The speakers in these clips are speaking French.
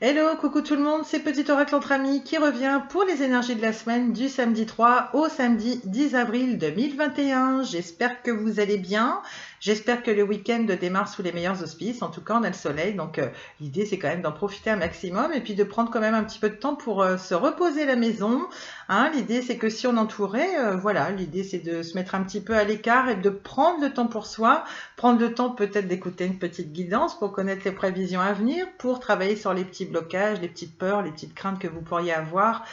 Hello, coucou tout le monde, c'est Petit Oracle entre amis qui revient pour les énergies de la semaine du samedi 3 au samedi 10 avril 2021. J'espère que vous allez bien, j'espère que le week-end démarre sous les meilleurs auspices. En tout cas, on a le soleil, donc l'idée c'est quand même d'en profiter un maximum et puis de prendre quand même un petit peu de temps pour se reposer à la maison. Hein, l'idée c'est que si on entourait, voilà, l'idée c'est de se mettre un petit peu à l'écart et de prendre le temps pour soi, prendre le temps peut-être d'écouter une petite guidance pour connaître les prévisions à venir, pour travailler sur les petits blocages, les petites peurs, les petites craintes que vous pourriez avoir,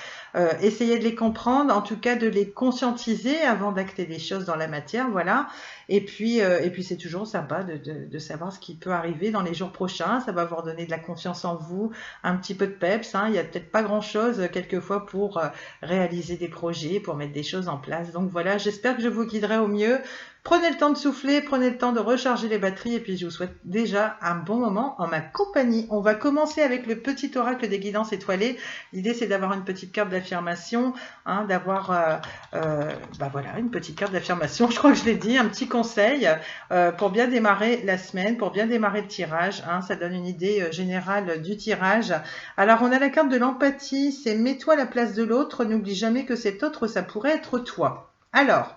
essayer de les comprendre, en tout cas de les conscientiser avant d'acter des choses dans la matière, voilà. Et puis c'est toujours sympa de savoir ce qui peut arriver dans les jours prochains. Ça va vous redonner de la confiance en vous, un petit peu de peps. Hein. Il n'y a peut-être pas grand-chose quelquefois pour réaliser des projets, pour mettre des choses en place. Donc voilà, j'espère que je vous guiderai au mieux. Prenez le temps de souffler, prenez le temps de recharger les batteries et puis je vous souhaite déjà un bon moment en ma compagnie. On va commencer avec le petit oracle des guidances étoilées. L'idée c'est d'avoir une petite carte d'affirmation, hein, d'avoir voilà, une petite carte d'affirmation, je crois que je l'ai dit, un petit conseil pour bien démarrer la semaine, pour bien démarrer le tirage. Hein, ça donne une idée générale du tirage. Alors on a la carte de l'empathie, c'est mets-toi à la place de l'autre, n'oublie jamais que cet autre ça pourrait être toi. Alors,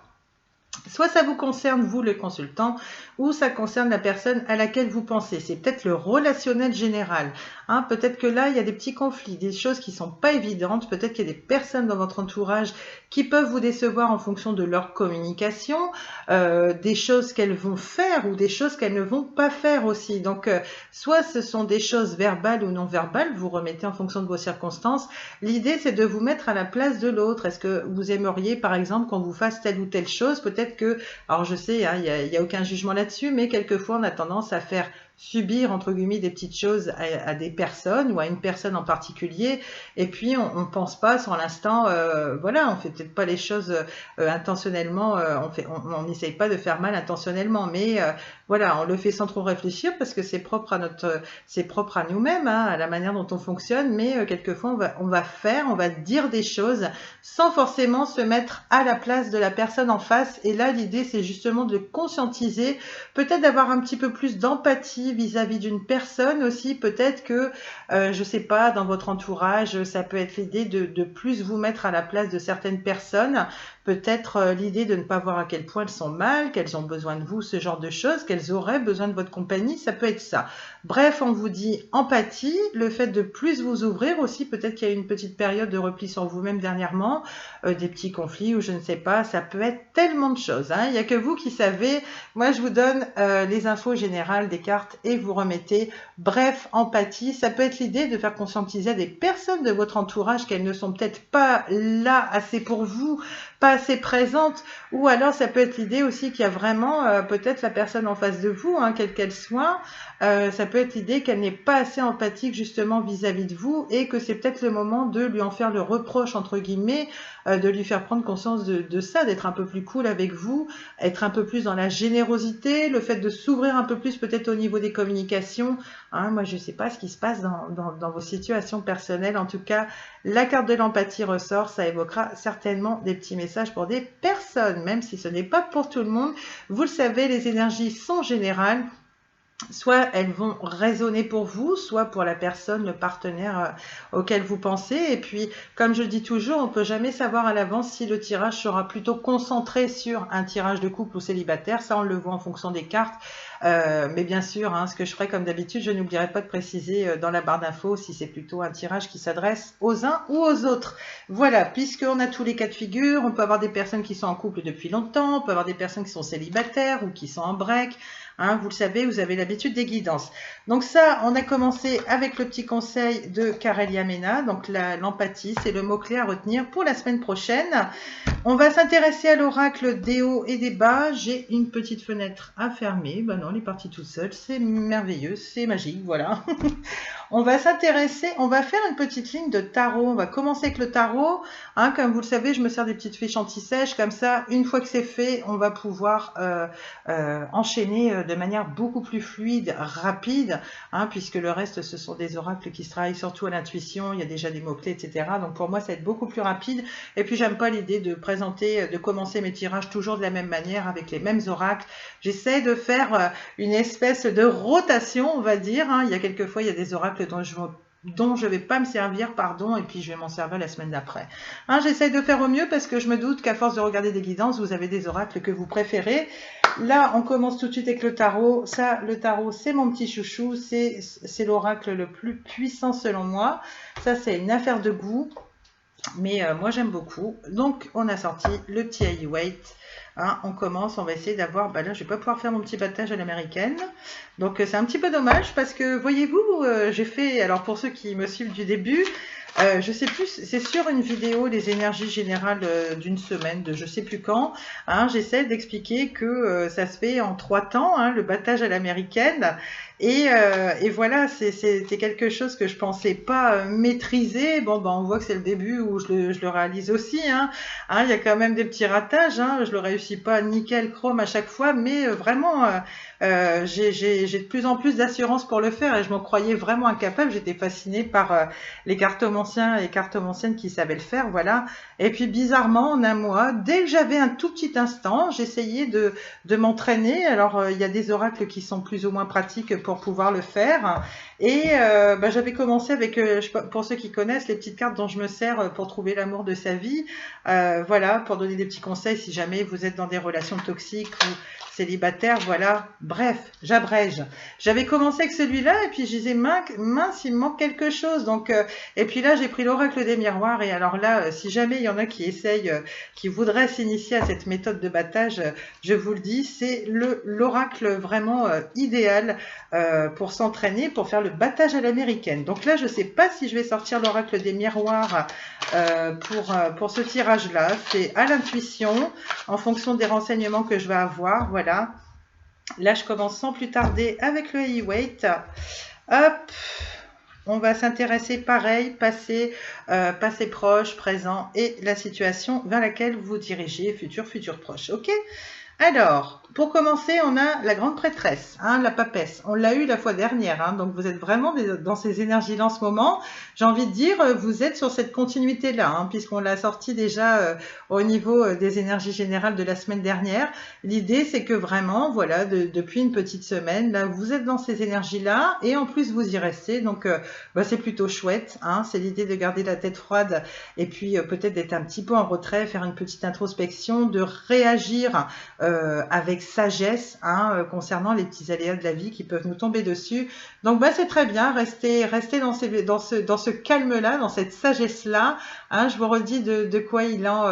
soit ça vous concerne, vous, le consultant, ou ça concerne la personne à laquelle vous pensez. C'est peut-être le relationnel général. Hein, peut-être que là, il y a des petits conflits, des choses qui ne sont pas évidentes. Peut-être qu'il y a des personnes dans votre entourage qui peuvent vous décevoir en fonction de leur communication, des choses qu'elles vont faire ou des choses qu'elles ne vont pas faire aussi. Donc, soit ce sont des choses verbales ou non verbales, vous remettez en fonction de vos circonstances. L'idée, c'est de vous mettre à la place de l'autre. Est-ce que vous aimeriez, par exemple, qu'on vous fasse telle ou telle chose? Peut-être que, alors je sais, hein, il y a aucun jugement là-dessus, mais quelquefois on a tendance à faire subir entre guillemets des petites choses à des personnes ou à une personne en particulier et puis on ne pense pas sur l'instant voilà, on fait peut-être pas les choses intentionnellement, on n'essaye pas de faire mal intentionnellement, mais voilà, on le fait sans trop réfléchir parce que c'est propre à c'est propre à nous-mêmes, hein, à la manière dont on fonctionne, mais quelquefois on va dire des choses sans forcément se mettre à la place de la personne en face. Et là, l'idée, c'est justement de conscientiser, peut-être d'avoir un petit peu plus d'empathie vis-à-vis d'une personne aussi. Peut-être que, je sais pas, dans votre entourage, ça peut être l'idée de plus vous mettre à la place de certaines personnes. Peut-être l'idée de ne pas voir à quel point elles sont mal, qu'elles ont besoin de vous, ce genre de choses, qu'elles auraient besoin de votre compagnie, ça peut être ça. Bref, on vous dit empathie, le fait de plus vous ouvrir aussi, peut-être qu'il y a eu une petite période de repli sur vous-même dernièrement, des petits conflits ou je ne sais pas, ça peut être tellement de choses. Hein. Il n'y a que vous qui savez. Moi, je vous donne les infos générales des cartes et vous remettez. Bref, empathie, ça peut être l'idée de faire conscientiser à des personnes de votre entourage qu'elles ne sont peut-être pas là assez pour vous, pas assez présentes, ou alors ça peut être l'idée aussi qu'il y a vraiment peut-être la personne en face de vous, hein, quelle qu'elle soit, ça peut être l'idée qu'elle n'est pas assez empathique justement vis-à-vis de vous et que c'est peut-être le moment de lui en faire le reproche entre guillemets, de lui faire prendre conscience de ça, d'être un peu plus cool avec vous, être un peu plus dans la générosité, le fait de s'ouvrir un peu plus peut-être au niveau des communications. Hein, moi, je ne sais pas ce qui se passe dans vos situations personnelles. En tout cas, la carte de l'empathie ressort. Ça évoquera certainement des petits messages pour des personnes, même si ce n'est pas pour tout le monde. Vous le savez, les énergies sont générales. Soit elles vont résonner pour vous, soit pour la personne, le partenaire auquel vous pensez. Et puis, comme je dis toujours, on ne peut jamais savoir à l'avance si le tirage sera plutôt concentré sur un tirage de couple ou célibataire. Ça, on le voit en fonction des cartes. Mais bien sûr, hein, ce que je ferai comme d'habitude, je n'oublierai pas de préciser dans la barre d'infos si c'est plutôt un tirage qui s'adresse aux uns ou aux autres. Voilà, puisqu'on a tous les cas de figure, on peut avoir des personnes qui sont en couple depuis longtemps, on peut avoir des personnes qui sont célibataires ou qui sont en break. Hein, vous le savez, vous avez l'habitude des guidances. Donc ça, on a commencé avec le petit conseil de Carélia Mena. Donc l'empathie, c'est le mot-clé à retenir pour la semaine prochaine. On va s'intéresser à l'oracle des hauts et des bas. J'ai une petite fenêtre à fermer. Ben non, elle est partie toute seule. C'est merveilleux, c'est magique, voilà. On va s'intéresser, on va faire une petite ligne de tarot. On va commencer avec le tarot. Hein, comme vous le savez, je me sers des petites fiches anti-sèches. Comme ça, une fois que c'est fait, on va pouvoir enchaîner de manière beaucoup plus fluide, rapide, hein, puisque le reste, ce sont des oracles qui se travaillent surtout à l'intuition. Il y a déjà des mots-clés, etc. Donc pour moi, ça va être beaucoup plus rapide. Et puis, j'aime pas l'idée de présenter, de commencer mes tirages toujours de la même manière, avec les mêmes oracles. J'essaie de faire une espèce de rotation, on va dire. Hein. Il y a quelquefois, il y a des oracles dont je dont je ne vais pas me servir, pardon, et puis je vais m'en servir la semaine d'après. Hein, j'essaye de faire au mieux parce que je me doute qu'à force de regarder des guidances, vous avez des oracles que vous préférez. Là, on commence tout de suite avec le tarot. Ça, le tarot, c'est mon petit chouchou. C'est l'oracle le plus puissant selon moi. Ça, c'est une affaire de goût. Mais moi, j'aime beaucoup. Donc, on a sorti le petit Heavyweight. Hein, on commence, on va essayer d'avoir... Bah là, je vais pas pouvoir faire mon petit battage à l'américaine. Donc, c'est un petit peu dommage parce que, voyez-vous, j'ai fait... Alors, pour ceux qui me suivent du début... je sais plus, c'est sur une vidéo, les énergies générales d'une semaine, de je sais plus quand. Hein, j'essaie d'expliquer que ça se fait en 3 temps, hein, le battage à l'américaine. Et voilà, c'est quelque chose que je pensais pas maîtriser. Bon, ben, on voit que c'est le début où je le réalise aussi. Hein. Hein, il y a quand même des petits ratages. Hein, je le réussis pas nickel chrome à chaque fois, mais vraiment, j'ai de plus en plus d'assurance pour le faire et je m'en croyais vraiment incapable. J'étais fascinée par les cartomanciens et cartomanciennes qui savaient le faire, voilà. Et puis bizarrement, en un mois, dès que j'avais un tout petit instant, j'essayais de m'entraîner. Alors, il y a des oracles qui sont plus ou moins pratiques pour pouvoir le faire. Et bah, j'avais commencé avec, pour ceux qui connaissent, les petites cartes dont je me sers pour trouver l'amour de sa vie. Voilà, pour donner des petits conseils si jamais vous êtes dans des relations toxiques ou célibataire, voilà. Bref, j'abrège. J'avais commencé avec celui-là et puis je disais mince, il me manque quelque chose. Donc, et puis là, j'ai pris l'oracle des miroirs et alors là, si jamais il y en a qui essayent, qui voudraient s'initier à cette méthode de battage, je vous le dis, c'est l'oracle vraiment idéal pour s'entraîner, pour faire le battage à l'américaine. Donc là, je ne sais pas si je vais sortir l'oracle des miroirs pour ce tirage-là. C'est à l'intuition, en fonction des renseignements que je vais avoir. Voilà. Là, je commence sans plus tarder avec le Heavyweight. Hop. On va s'intéresser pareil, passé proche, présent et la situation vers laquelle vous dirigez, futur proche. Ok ? Alors, pour commencer, on a la grande prêtresse, hein, la papesse. On l'a eu la fois dernière, hein, donc vous êtes vraiment dans ces énergies-là en ce moment. J'ai envie de dire, vous êtes sur cette continuité-là, hein, puisqu'on l'a sorti déjà au niveau des énergies générales de la semaine dernière. L'idée, c'est que vraiment, voilà, depuis une petite semaine, là, vous êtes dans ces énergies-là, et en plus, vous y restez. Donc, bah, c'est plutôt chouette. Hein, c'est l'idée de garder la tête froide, et puis peut-être d'être un petit peu en retrait, faire une petite introspection, de réagir avec sagesse hein, concernant les petits aléas de la vie qui peuvent nous tomber dessus. Donc bah, c'est très bien, restez dans ce calme-là, dans cette sagesse-là. Hein, je vous redis de quoi il en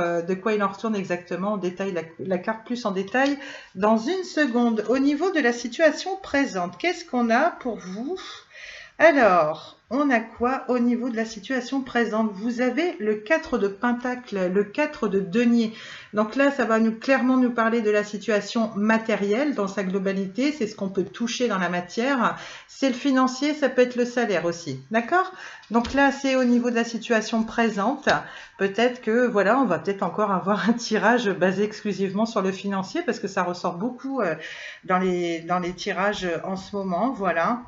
retourne exactement en détail, la carte plus en détail dans une seconde. Au niveau de la situation présente, qu'est-ce qu'on a pour vous ? Alors, on a quoi au niveau de la situation présente? Vous avez le 4 de Pentacle, le 4 de Denier. Donc là, ça va clairement nous parler de la situation matérielle dans sa globalité. C'est ce qu'on peut toucher dans la matière. C'est le financier, ça peut être le salaire aussi. D'accord? Donc là, c'est au niveau de la situation présente. Peut-être que, voilà, on va peut-être encore avoir un tirage basé exclusivement sur le financier parce que ça ressort beaucoup dans les tirages en ce moment. Voilà.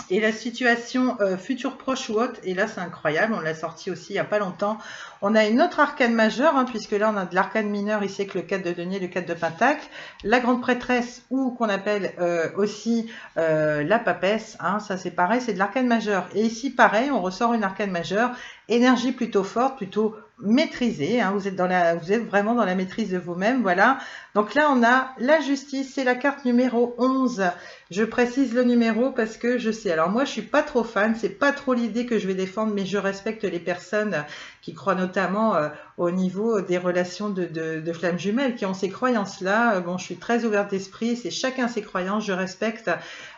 Et la situation future proche ou haute, et là c'est incroyable, on l'a sorti aussi il n'y a pas longtemps. On a une autre arcane majeure, hein, puisque là on a de l'arcane mineur ici avec le 4 de denier, le 4 de pentacle, la grande prêtresse ou qu'on appelle aussi la papesse, hein, ça c'est pareil, c'est de l'arcane majeure. Et ici pareil, on ressort une arcane majeure, énergie plutôt forte, plutôt maîtrisée, hein, vous êtes vraiment dans la maîtrise de vous-même, voilà. Donc là on a la justice, c'est la carte numéro 11. Je précise le numéro parce que je sais. Alors moi, je suis pas trop fan. C'est pas trop l'idée que je vais défendre, mais je respecte les personnes qui croient notamment au niveau des relations de flammes jumelles, qui ont ces croyances-là. Bon, je suis très ouverte d'esprit. C'est chacun ses croyances. Je respecte.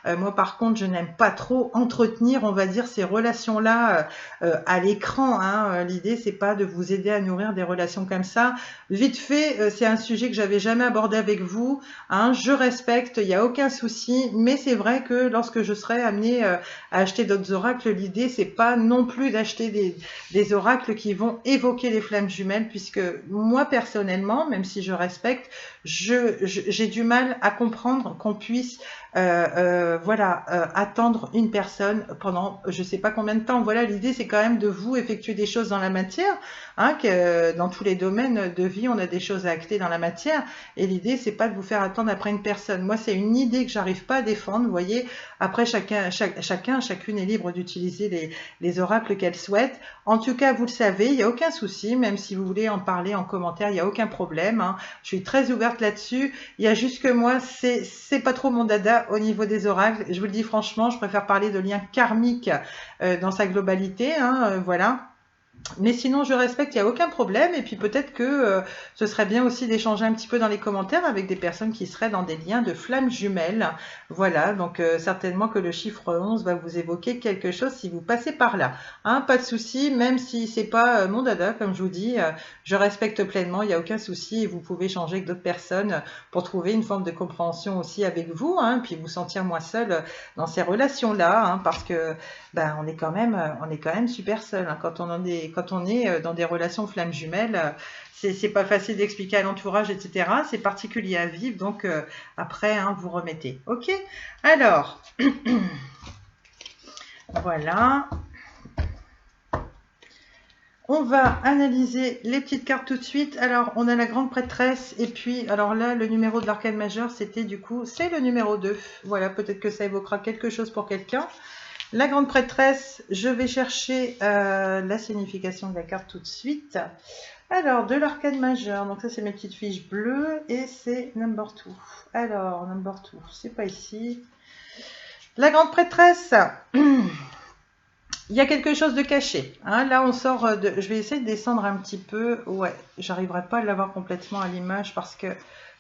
Moi, par contre, je n'aime pas trop entretenir, on va dire, ces relations-là à l'écran. Hein. L'idée, c'est pas de vous aider à nourrir des relations comme ça. Vite fait, c'est un sujet que j'avais jamais abordé avec vous. Hein. Je respecte. Il n'y a aucun souci. Mais c'est vrai que lorsque je serai amenée à acheter d'autres oracles, l'idée c'est pas non plus d'acheter des oracles qui vont évoquer les flammes jumelles, puisque moi personnellement, même si je respecte, j'ai du mal à comprendre qu'on puisse voilà, attendre une personne pendant je sais pas combien de temps. Voilà, l'idée c'est quand même de vous effectuer des choses dans la matière, hein, que dans tous les domaines de vie, on a des choses à acter dans la matière. Et l'idée c'est pas de vous faire attendre après une personne. Moi, c'est une idée que j'arrive pas à défendre. Vous voyez, après chacune est libre d'utiliser les oracles qu'elle souhaite. En tout cas, vous le savez, il n'y a aucun souci, même si vous voulez en parler en commentaire, il n'y a aucun problème, hein. Je suis très ouverte là-dessus. Il y a juste que moi, c'est pas trop mon dada au niveau des oracles. Je vous le dis franchement, je préfère parler de liens karmiques dans sa globalité, hein, voilà. Mais sinon, je respecte, il n'y a aucun problème. Et puis peut-être que ce serait bien aussi d'échanger un petit peu dans les commentaires avec des personnes qui seraient dans des liens de flammes jumelles. Voilà, donc certainement que le chiffre 11 va vous évoquer quelque chose si vous passez par là. Hein, pas de souci, même si c'est pas mon dada, comme je vous dis, je respecte pleinement, il n'y a aucun souci. Et vous pouvez échanger avec d'autres personnes pour trouver une forme de compréhension aussi avec vous, hein, puis vous sentir moins seul dans ces relations-là, hein, parce que ben, on est quand même super seul, hein, quand on est dans des relations flammes jumelles. C'est pas facile d'expliquer à l'entourage, etc. C'est particulier à vivre, donc après, hein, vous remettez. Ok. Alors, voilà. On va analyser les petites cartes tout de suite. Alors, on a la grande prêtresse. Et puis, alors là, le numéro de l'arcane majeur, c'était du coup, c'est le numéro 2. Voilà, peut-être que ça évoquera quelque chose pour quelqu'un. La grande prêtresse, je vais chercher la signification de la carte tout de suite. Alors, de l'arcane majeur, donc ça c'est mes petites fiches bleues et c'est number 2. Alors, number 2, c'est pas ici. La grande prêtresse, il y a quelque chose de caché. Hein. Là, on sort de... Je vais essayer de descendre un petit peu. Ouais, j'arriverai pas à l'avoir complètement à l'image parce que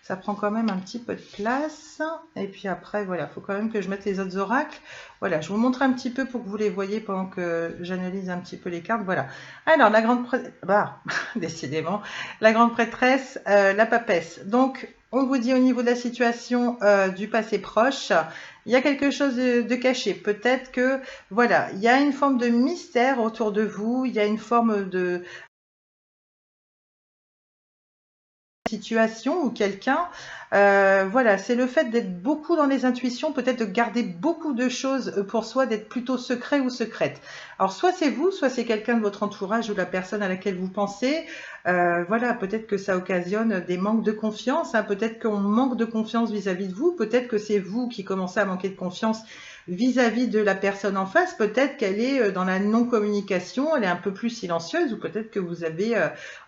ça prend quand même un petit peu de place. Et puis après, voilà, il faut quand même que je mette les autres oracles. Voilà, je vous montre un petit peu pour que vous les voyez pendant que j'analyse un petit peu les cartes. Voilà. Alors, la grande prêtresse... Bah, décidément. La grande prêtresse, la papesse. Donc, on vous dit au niveau de la situation du passé proche, il y a quelque chose de caché. Peut-être que, voilà, il y a une forme de mystère autour de vous. Il y a une forme de situation ou quelqu'un, voilà, c'est le fait d'être beaucoup dans les intuitions, peut-être de garder beaucoup de choses pour soi, d'être plutôt secret ou secrète. Alors soit c'est vous, soit c'est quelqu'un de votre entourage ou la personne à laquelle vous pensez. Voilà, peut-être que ça occasionne des manques de confiance, hein, peut-être qu'on manque de confiance vis-à-vis de vous, peut-être que c'est vous qui commencez à manquer de confiance vis-à-vis de la personne en face, peut-être qu'elle est dans la non-communication, elle est un peu plus silencieuse, ou peut-être que vous avez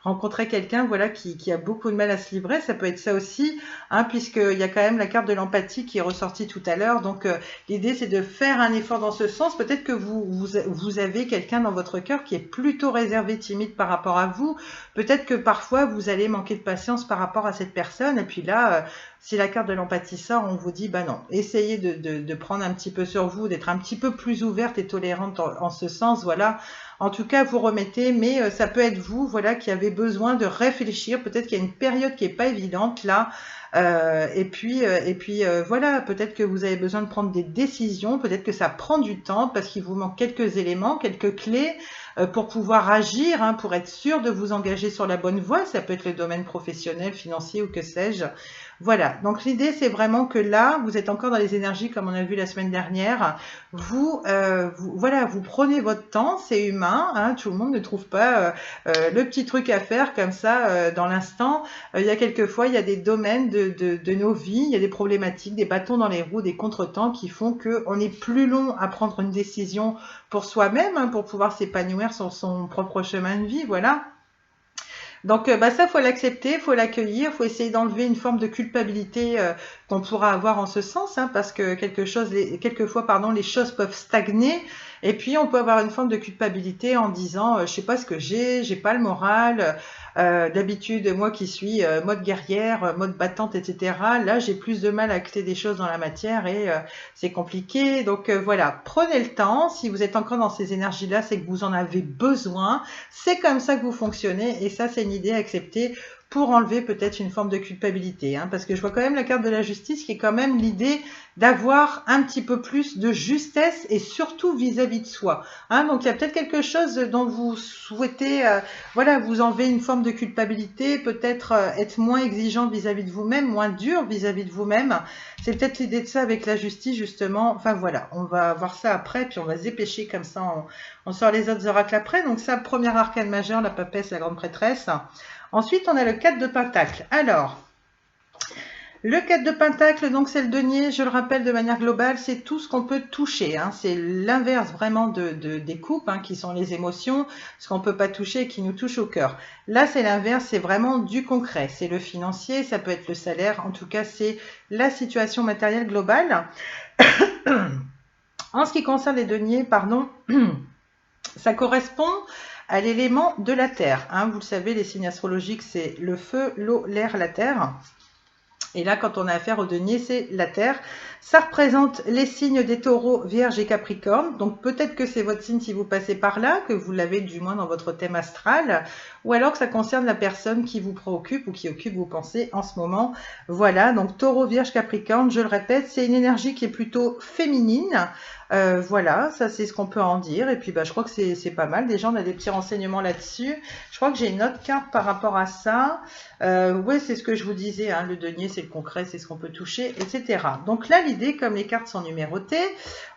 rencontré quelqu'un, voilà, qui a beaucoup de mal à se livrer. Ça peut être ça aussi, hein, puisqu'il y a quand même la carte de l'empathie qui est ressortie tout à l'heure. Donc l'idée c'est de faire un effort dans ce sens. Peut-être que vous avez quelqu'un dans votre cœur qui est plutôt réservé, timide par rapport à vous. Peut-être que parfois vous allez manquer de patience par rapport à cette personne. Et puis là, si la carte de l'empathie sort, on vous dit, bah non, essayez de prendre un petit peu sur vous, d'être un petit peu plus ouverte et tolérante en ce sens, voilà. En tout cas, vous remettez, mais ça peut être vous, voilà, qui avez besoin de réfléchir. Peut-être qu'il y a une période qui est pas évidente là. Et puis voilà, peut-être que vous avez besoin de prendre des décisions. Peut-être que ça prend du temps parce qu'il vous manque quelques éléments, quelques clés pour pouvoir agir, hein, pour être sûr de vous engager sur la bonne voie. Ça peut être le domaine professionnel, financier ou que sais-je. Voilà, donc l'idée c'est vraiment que là, vous êtes encore dans les énergies comme on a vu la semaine dernière. Voilà, vous prenez votre temps, c'est humain, hein, tout le monde ne trouve pas le petit truc à faire comme ça dans l'instant. Il y a quelquefois, il y a des domaines de nos vies, il y a des problématiques, des bâtons dans les roues, des contretemps qui font qu'on est plus long à prendre une décision pour soi-même, hein, pour pouvoir s'épanouir sur son propre chemin de vie, voilà. Donc bah ça, faut l'accepter, faut l'accueillir, faut essayer d'enlever une forme de culpabilité qu'on pourra avoir en ce sens, hein, parce que quelquefois, pardon, les choses peuvent stagner. Et puis on peut avoir une forme de culpabilité en disant, je sais pas ce que j'ai pas le moral. D'habitude, moi qui suis mode guerrière, mode battante, etc. Là, j'ai plus de mal à acter des choses dans la matière et c'est compliqué. Donc voilà, prenez le temps. Si vous êtes encore dans ces énergies-là, c'est que vous en avez besoin. C'est comme ça que vous fonctionnez et ça, c'est une idée à accepter pour enlever peut-être une forme de culpabilité, hein, parce que je vois quand même la carte de la justice qui est quand même l'idée d'avoir un petit peu plus de justesse et surtout vis-à-vis de soi. Hein. Donc il y a peut-être quelque chose dont vous souhaitez voilà, vous enlever une forme de culpabilité, peut-être être moins exigeant vis-à-vis de vous-même, moins dur vis-à-vis de vous-même. C'est peut-être l'idée de ça avec la justice justement. Enfin voilà, on va voir ça après, puis on va se dépêcher comme ça, on sort les autres oracles après. Donc ça, premier arcane majeur, la papesse, la grande prêtresse. Ensuite, on a le 4 de Pentacle. Alors, le 4 de Pentacle, donc c'est le denier, je le rappelle de manière globale, c'est tout ce qu'on peut toucher. Hein. C'est l'inverse vraiment des coupes, hein, qui sont les émotions, ce qu'on ne peut pas toucher et qui nous touche au cœur. Là, c'est l'inverse, c'est vraiment du concret. C'est le financier, ça peut être le salaire, en tout cas, c'est la situation matérielle globale. En ce qui concerne les deniers, pardon, ça correspond à l'élément de la terre. Hein. Vous le savez, les signes astrologiques, c'est le feu, l'eau, l'air, la terre. Et là, quand on a affaire au denier, c'est la Terre. Ça représente les signes des taureaux, vierges et capricornes. Donc peut-être que c'est votre signe si vous passez par là, que vous l'avez du moins dans votre thème astral, ou alors que ça concerne la personne qui vous préoccupe ou qui occupe vos pensées en ce moment. Voilà, donc taureau, vierge, capricorne, je le répète, c'est une énergie qui est plutôt féminine. Voilà, ça c'est ce qu'on peut en dire. Et puis je crois que c'est pas mal. Déjà, on a des petits renseignements là-dessus. Je crois que j'ai une autre carte par rapport à ça. Oui, c'est ce que je vous disais, hein, le denier, c'est le concret, c'est ce qu'on peut toucher, etc. Donc là, l'idée, comme les cartes sont numérotées,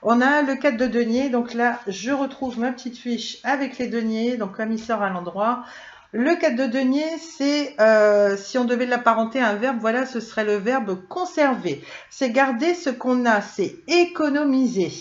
on a le 4 de denier. Donc là, je retrouve ma petite fiche avec les deniers. Donc comme il sort à l'endroit, le 4 de denier, c'est, si on devait l'apparenter à un verbe, voilà, ce serait le verbe conserver. C'est garder ce qu'on a, c'est économiser.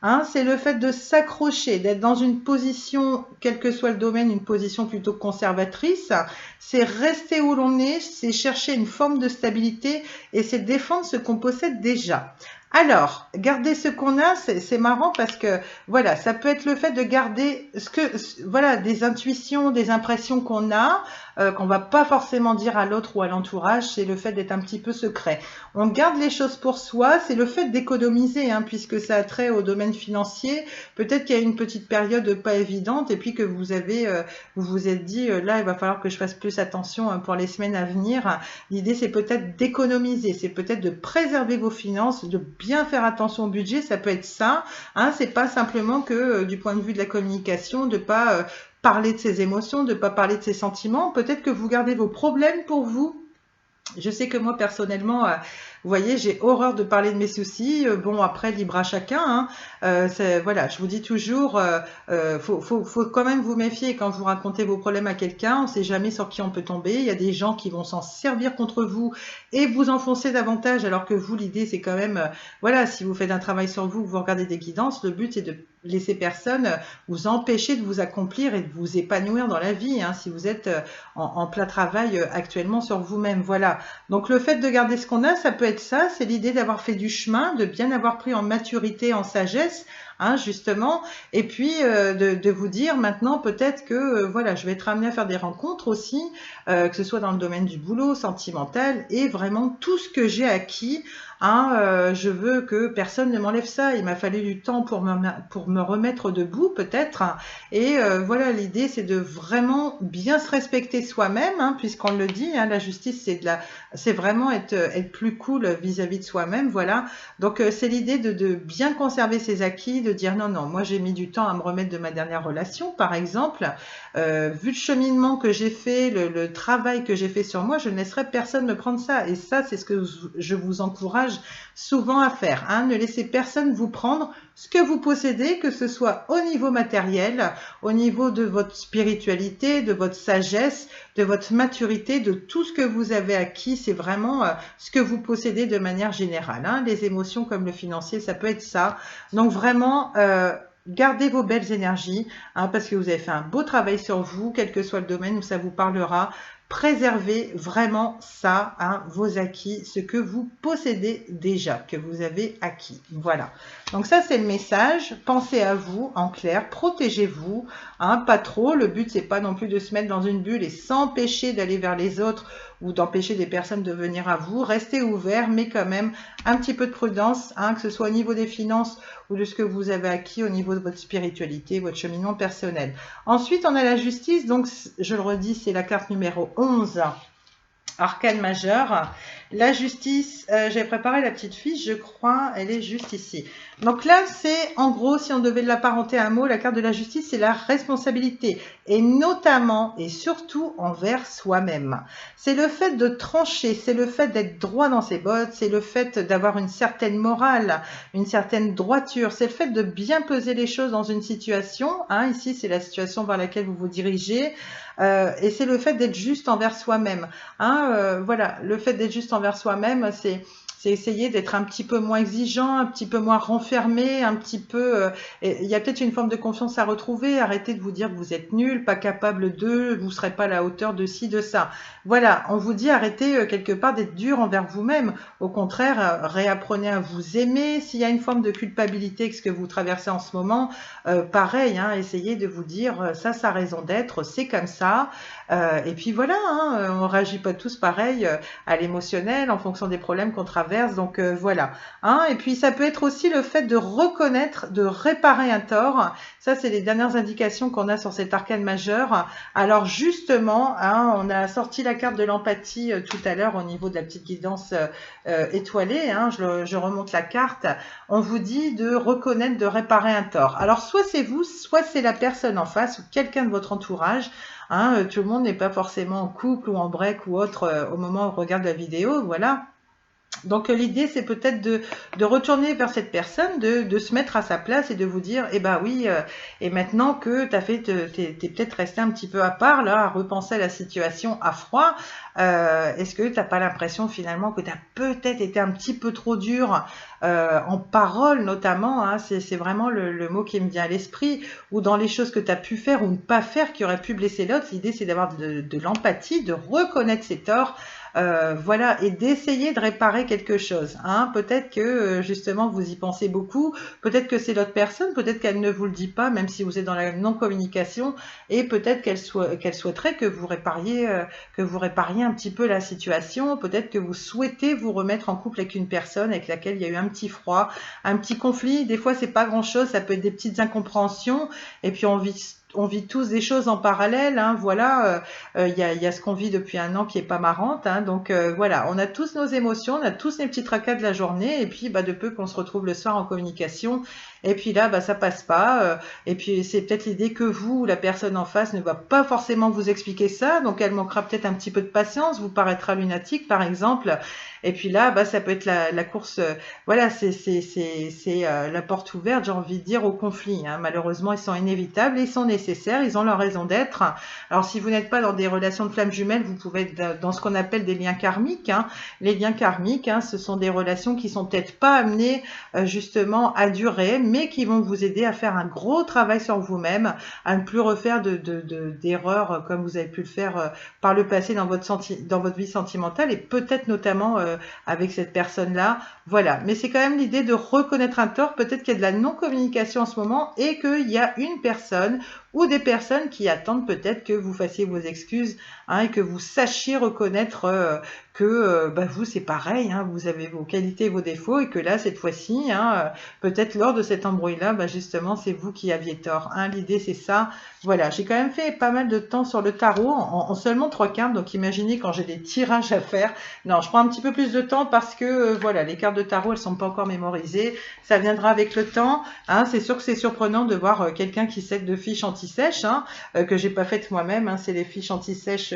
Hein, c'est le fait de s'accrocher, d'être dans une position, quel que soit le domaine, une position plutôt conservatrice. C'est rester où l'on est, c'est chercher une forme de stabilité et c'est défendre ce qu'on possède déjà. Alors, garder ce qu'on a, c'est marrant parce que, voilà, ça peut être le fait de garder voilà, des intuitions, des impressions qu'on a, qu'on va pas forcément dire à l'autre ou à l'entourage, c'est le fait d'être un petit peu secret. On garde les choses pour soi, c'est le fait d'économiser, hein, puisque ça a trait au domaine financier. Peut-être qu'il y a une petite période pas évidente et puis que vous vous êtes dit, là, il va falloir que je fasse plus attention pour les semaines à venir. L'idée, c'est peut-être d'économiser, c'est peut-être de préserver vos finances, de bien faire attention au budget, ça peut être ça. Hein, c'est pas simplement que du point de vue de la communication, de pas parler de ses émotions, de pas parler de ses sentiments. Peut-être que vous gardez vos problèmes pour vous. Je sais que moi, personnellement, vous voyez, j'ai horreur de parler de mes soucis. Bon, après, libre à chacun. Hein. Voilà, je vous dis toujours, faut quand même vous méfier quand vous racontez vos problèmes à quelqu'un. On ne sait jamais sur qui on peut tomber. Il y a des gens qui vont s'en servir contre vous et vous enfoncer davantage, alors que vous, l'idée, c'est quand même, voilà, si vous faites un travail sur vous, vous regardez des guidances, le but, c'est de laisser personne vous empêcher de vous accomplir et de vous épanouir dans la vie, hein, si vous êtes en plein travail actuellement sur vous-même. Voilà. Donc le fait de garder ce qu'on a, ça peut être ça, c'est l'idée d'avoir fait du chemin, de bien avoir pris en maturité, en sagesse, hein, justement, et puis de vous dire maintenant peut-être que voilà, je vais être amenée à faire des rencontres aussi, que ce soit dans le domaine du boulot, sentimental, et vraiment tout ce que j'ai acquis. Hein, je veux que personne ne m'enlève ça. Il m'a fallu du temps pour me remettre debout peut-être. Et voilà, l'idée c'est de vraiment bien se respecter soi-même, hein, puisqu'on le dit, hein, la justice c'est vraiment être plus cool vis-à-vis de soi-même. Voilà. Donc c'est l'idée de bien conserver ses acquis, de dire non, moi j'ai mis du temps à me remettre de ma dernière relation, par exemple. Vu le cheminement que j'ai fait, le travail que j'ai fait sur moi, je ne laisserai personne me prendre ça. Et ça, c'est ce que je vous encourage souvent à faire. Hein. Ne laissez personne vous prendre ce que vous possédez, que ce soit au niveau matériel, au niveau de votre spiritualité, de votre sagesse, de votre maturité, de tout ce que vous avez acquis. C'est vraiment ce que vous possédez de manière générale. Hein. Les émotions comme le financier, ça peut être ça. Donc vraiment... gardez vos belles énergies, hein, parce que vous avez fait un beau travail sur vous, quel que soit le domaine où ça vous parlera. Préservez vraiment ça, hein, vos acquis, ce que vous possédez déjà, que vous avez acquis. Voilà. Donc ça, c'est le message. Pensez à vous, en clair. Protégez-vous, hein, pas trop. Le but, c'est pas non plus de se mettre dans une bulle et s'empêcher d'aller vers les autres ou d'empêcher des personnes de venir à vous. Restez ouvert, mais quand même un petit peu de prudence, hein, que ce soit au niveau des finances ou de ce que vous avez acquis au niveau de votre spiritualité, votre cheminement personnel. Ensuite, on a la justice. Donc, je le redis, c'est la carte numéro 11. Arcane majeur. La justice, j'ai préparé la petite fiche, je crois, elle est juste ici. Donc là, c'est en gros, si on devait l'apparenter à un mot, la carte de la justice, c'est la responsabilité. Et notamment et surtout envers soi-même. C'est le fait de trancher, c'est le fait d'être droit dans ses bottes, c'est le fait d'avoir une certaine morale, une certaine droiture, c'est le fait de bien peser les choses dans une situation. Hein, ici, c'est la situation vers laquelle vous vous dirigez. Et c'est le fait d'être juste envers soi-même. Hein, voilà, le fait d'être juste envers soi-même, c'est essayer d'être un petit peu moins exigeant, un petit peu moins renfermé, un petit peu... il y a peut-être une forme de confiance à retrouver. Arrêtez de vous dire que vous êtes nul, pas capable de, vous ne serez pas à la hauteur de ci, de ça. Voilà, on vous dit arrêtez quelque part d'être dur envers vous-même. Au contraire, réapprenez à vous aimer. S'il y a une forme de culpabilité que ce que vous traversez en ce moment, pareil, hein, essayez de vous dire ça a raison d'être, c'est comme ça. Et puis voilà, hein, on ne réagit pas tous pareil à l'émotionnel en fonction des problèmes qu'on traverse. Donc voilà. Hein, et puis ça peut être aussi le fait de reconnaître, de réparer un tort. Ça, c'est les dernières indications qu'on a sur cet arcane majeur. Alors justement, hein, on a sorti la carte de l'empathie tout à l'heure au niveau de la petite guidance étoilée. Hein, je remonte la carte. On vous dit de reconnaître, de réparer un tort. Alors soit c'est vous, soit c'est la personne en face ou quelqu'un de votre entourage. Hein, tout le monde n'est pas forcément en couple ou en break ou autre au moment où on regarde la vidéo, voilà. Donc l'idée c'est peut-être de retourner vers cette personne, de se mettre à sa place et de vous dire eh ben oui, et maintenant que t'es peut-être resté un petit peu à part là, à repenser à la situation à froid, est-ce que t'as pas l'impression finalement que tu as peut-être été un petit peu trop dur en parole notamment, hein, c'est vraiment le mot qui me vient à l'esprit, ou dans les choses que tu as pu faire ou ne pas faire qui auraient pu blesser l'autre. L'idée c'est d'avoir de l'empathie, de reconnaître ses torts. Voilà, et d'essayer de réparer quelque chose. Hein. Peut-être que justement vous y pensez beaucoup, peut-être que c'est l'autre personne, peut-être qu'elle ne vous le dit pas, même si vous êtes dans la non-communication, et peut-être qu'elle souhaiterait que vous répariez un petit peu la situation, peut-être que vous souhaitez vous remettre en couple avec une personne avec laquelle il y a eu un petit froid, un petit conflit. Des fois c'est pas grand-chose, ça peut être des petites incompréhensions, et puis on vit tous des choses en parallèle, hein, voilà, y a ce qu'on vit depuis un an qui est pas marrante, hein, donc voilà, on a tous nos émotions, on a tous les petits tracas de la journée, et puis de peu qu'on se retrouve le soir en communication, et puis là, ça passe pas, et puis c'est peut-être l'idée que vous, la personne en face, ne va pas forcément vous expliquer ça, donc elle manquera peut-être un petit peu de patience, vous paraîtra lunatique par exemple, et puis là, ça peut être la course, voilà, c'est la porte ouverte, j'ai envie de dire, au conflit, hein. Malheureusement, ils sont inévitables, ils sont nécessaires, ils ont leur raison d'être. Alors, si vous n'êtes pas dans des relations de flammes jumelles, vous pouvez être dans ce qu'on appelle des liens karmiques. Hein. Les liens karmiques, hein, ce sont des relations qui sont peut-être pas amenées justement à durer, mais qui vont vous aider à faire un gros travail sur vous-même, à ne plus refaire d'erreurs comme vous avez pu le faire par le passé dans votre vie sentimentale, et peut-être notamment avec cette personne-là. Voilà, mais c'est quand même l'idée de reconnaître un tort. Peut-être qu'il y a de la non-communication en ce moment et qu'il y a une personne ou des personnes qui attendent peut-être que vous fassiez vos excuses, hein, et que vous sachiez reconnaître que vous c'est pareil, hein, vous avez vos qualités et vos défauts, et que là cette fois-ci, hein, peut-être lors de cet embrouille-là, justement c'est vous qui aviez tort. Hein, l'idée c'est ça. Voilà, j'ai quand même fait pas mal de temps sur le tarot en seulement 3 cartes, donc imaginez quand j'ai des tirages à faire. Non, je prends un petit peu plus de temps parce que voilà, les cartes de tarot elles sont pas encore mémorisées, ça viendra avec le temps. Hein, c'est sûr que c'est surprenant de voir quelqu'un qui sait de fiches anti-sèches, hein, que j'ai pas faites moi-même, hein, c'est les fiches anti-sèches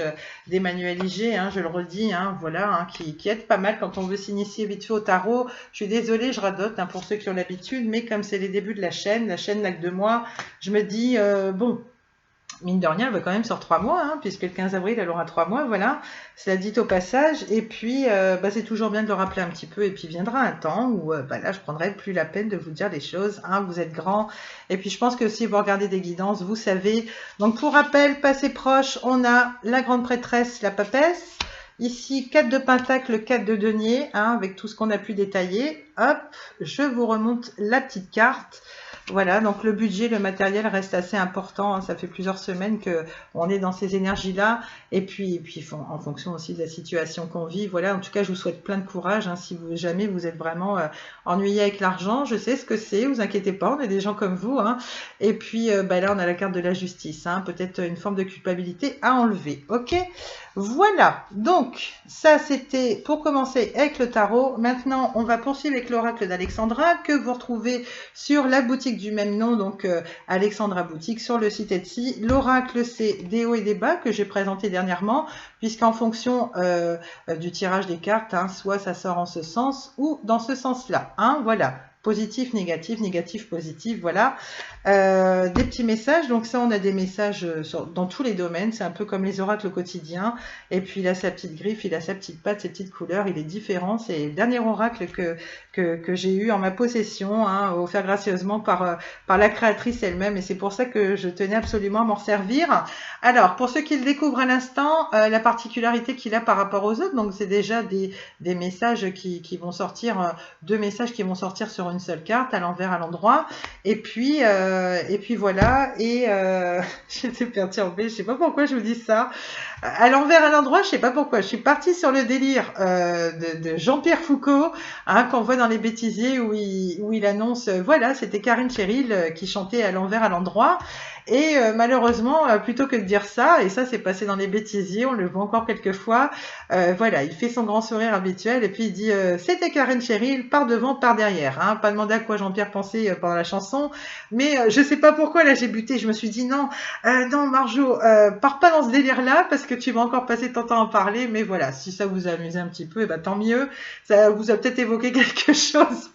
d'Emmanuel Iger, hein, je le redis, hein, voilà, hein, qui aident pas mal quand on veut s'initier vite fait au tarot. Je suis désolée, je radote hein, pour ceux qui ont l'habitude, mais comme c'est les débuts de la chaîne n'a que 2 mois, je me dis bon, mine de rien, elle va quand même sur 3 mois, hein, puisque le 15 avril, elle aura 3 mois, voilà. C'est dit au passage. Et puis, c'est toujours bien de le rappeler un petit peu. Et puis, viendra un temps où, là, je prendrai plus la peine de vous dire des choses. Hein, vous êtes grand. Et puis, je pense que si vous regardez des guidances, vous savez. Donc, pour rappel, passé proche, on a la grande prêtresse, la papesse. Ici, 4 de pentacle, 4 de denier, hein, avec tout ce qu'on a pu détailler. Hop, je vous remonte la petite carte. Voilà, donc le budget, le matériel reste assez important. Hein, ça fait plusieurs semaines qu'on est dans ces énergies-là. Et puis en fonction aussi de la situation qu'on vit. Voilà, en tout cas, je vous souhaite plein de courage. Hein, si jamais vous êtes vraiment ennuyé avec l'argent, je sais ce que c'est. Vous inquiétez pas, on est des gens comme vous. Hein. Et puis là, on a la carte de la justice. Hein, peut-être une forme de culpabilité à enlever. Ok. Voilà, donc ça c'était pour commencer avec le tarot. Maintenant, on va poursuivre avec l'oracle d'Alexandra que vous retrouvez sur la boutique du même nom, donc Alexandra Boutique sur le site Etsy. L'oracle c'est des hauts et des bas que j'ai présenté dernièrement, puisqu'en fonction du tirage des cartes, hein, soit ça sort en ce sens ou dans ce sens-là. Hein, voilà. Positif, négatif, négatif, positif, voilà. Des petits messages, donc ça on a des messages dans tous les domaines, c'est un peu comme les oracles quotidiens, et puis il a sa petite griffe, il a sa petite patte, ses petites couleurs, il est différent, c'est le dernier oracle que j'ai eu en ma possession, hein, offert gracieusement par la créatrice elle-même, et c'est pour ça que je tenais absolument à m'en servir. Alors, pour ceux qui le découvrent à l'instant, la particularité qu'il a par rapport aux autres, donc c'est déjà des messages qui vont sortir, deux messages qui vont sortir sur une seule carte, à l'envers, à l'endroit, et puis voilà, et j'étais perturbée, je sais pas pourquoi je vous dis ça. À l'envers, à l'endroit, je sais pas pourquoi. Je suis partie sur le délire de Jean-Pierre Foucault, hein, qu'on voit dans Les Bêtisiers, où il annonce, voilà, c'était Karine Cheryl qui chantait à l'envers, à l'endroit. Et malheureusement, plutôt que de dire ça, et ça c'est passé dans Les Bêtisiers, on le voit encore quelques fois, voilà, il fait son grand sourire habituel et puis il dit c'était Karen Cheryl, par devant, par derrière. Hein, pas demander à quoi Jean-Pierre pensait pendant la chanson, mais je sais pas pourquoi là j'ai buté, je me suis dit non, non Marjo, pars pas dans ce délire-là parce que tu vas encore passer ton temps à en parler, mais voilà, si ça vous a amusé un petit peu, et tant mieux, ça vous a peut-être évoqué quelque chose.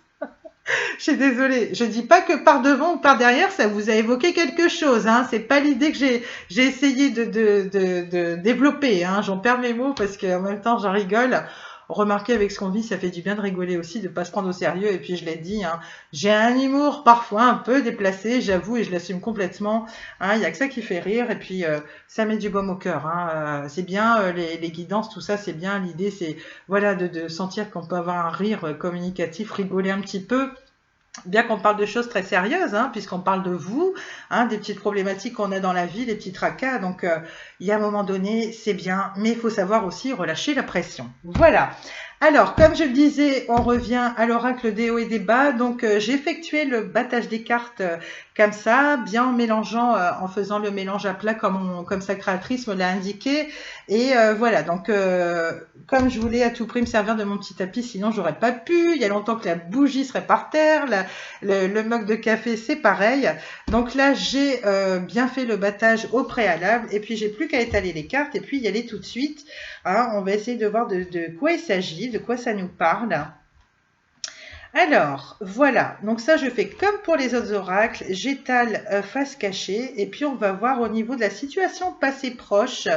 Je suis désolée. Je dis pas que par devant ou par derrière, ça vous a évoqué quelque chose. Hein. C'est pas l'idée que j'ai essayé de développer. Hein. J'en perds mes mots parce qu'en même temps, j'en rigole. Remarquez avec ce qu'on vit, ça fait du bien de rigoler aussi, de pas se prendre au sérieux. Et puis je l'ai dit, hein, j'ai un humour parfois un peu déplacé, j'avoue, et je l'assume complètement. Hein, il y a que ça qui fait rire. Et puis ça met du baume au cœur. Hein. C'est bien les guidances, tout ça, c'est bien. L'idée, c'est voilà de sentir qu'on peut avoir un rire communicatif, rigoler un petit peu. Bien qu'on parle de choses très sérieuses, hein, puisqu'on parle de vous, hein, des petites problématiques qu'on a dans la vie, des petits tracas. Donc, il y a un moment donné, c'est bien, mais il faut savoir aussi relâcher la pression. Voilà. Alors, comme je le disais, on revient à l'oracle des hauts et des bas. Donc, j'ai effectué le battage des cartes comme ça, bien en mélangeant, en faisant le mélange à plat comme sa créatrice me l'a indiqué. Et voilà, donc comme je voulais à tout prix me servir de mon petit tapis, sinon j'aurais pas pu. Il y a longtemps que la bougie serait par terre, le mug de café c'est pareil. Donc là j'ai bien fait le battage au préalable et puis j'ai plus qu'à étaler les cartes et puis y aller tout de suite. Hein, on va essayer de voir de quoi il s'agit, de quoi ça nous parle. Alors, voilà, donc ça je fais comme pour les autres oracles, j'étale face cachée et puis on va voir au niveau de la situation passée proche.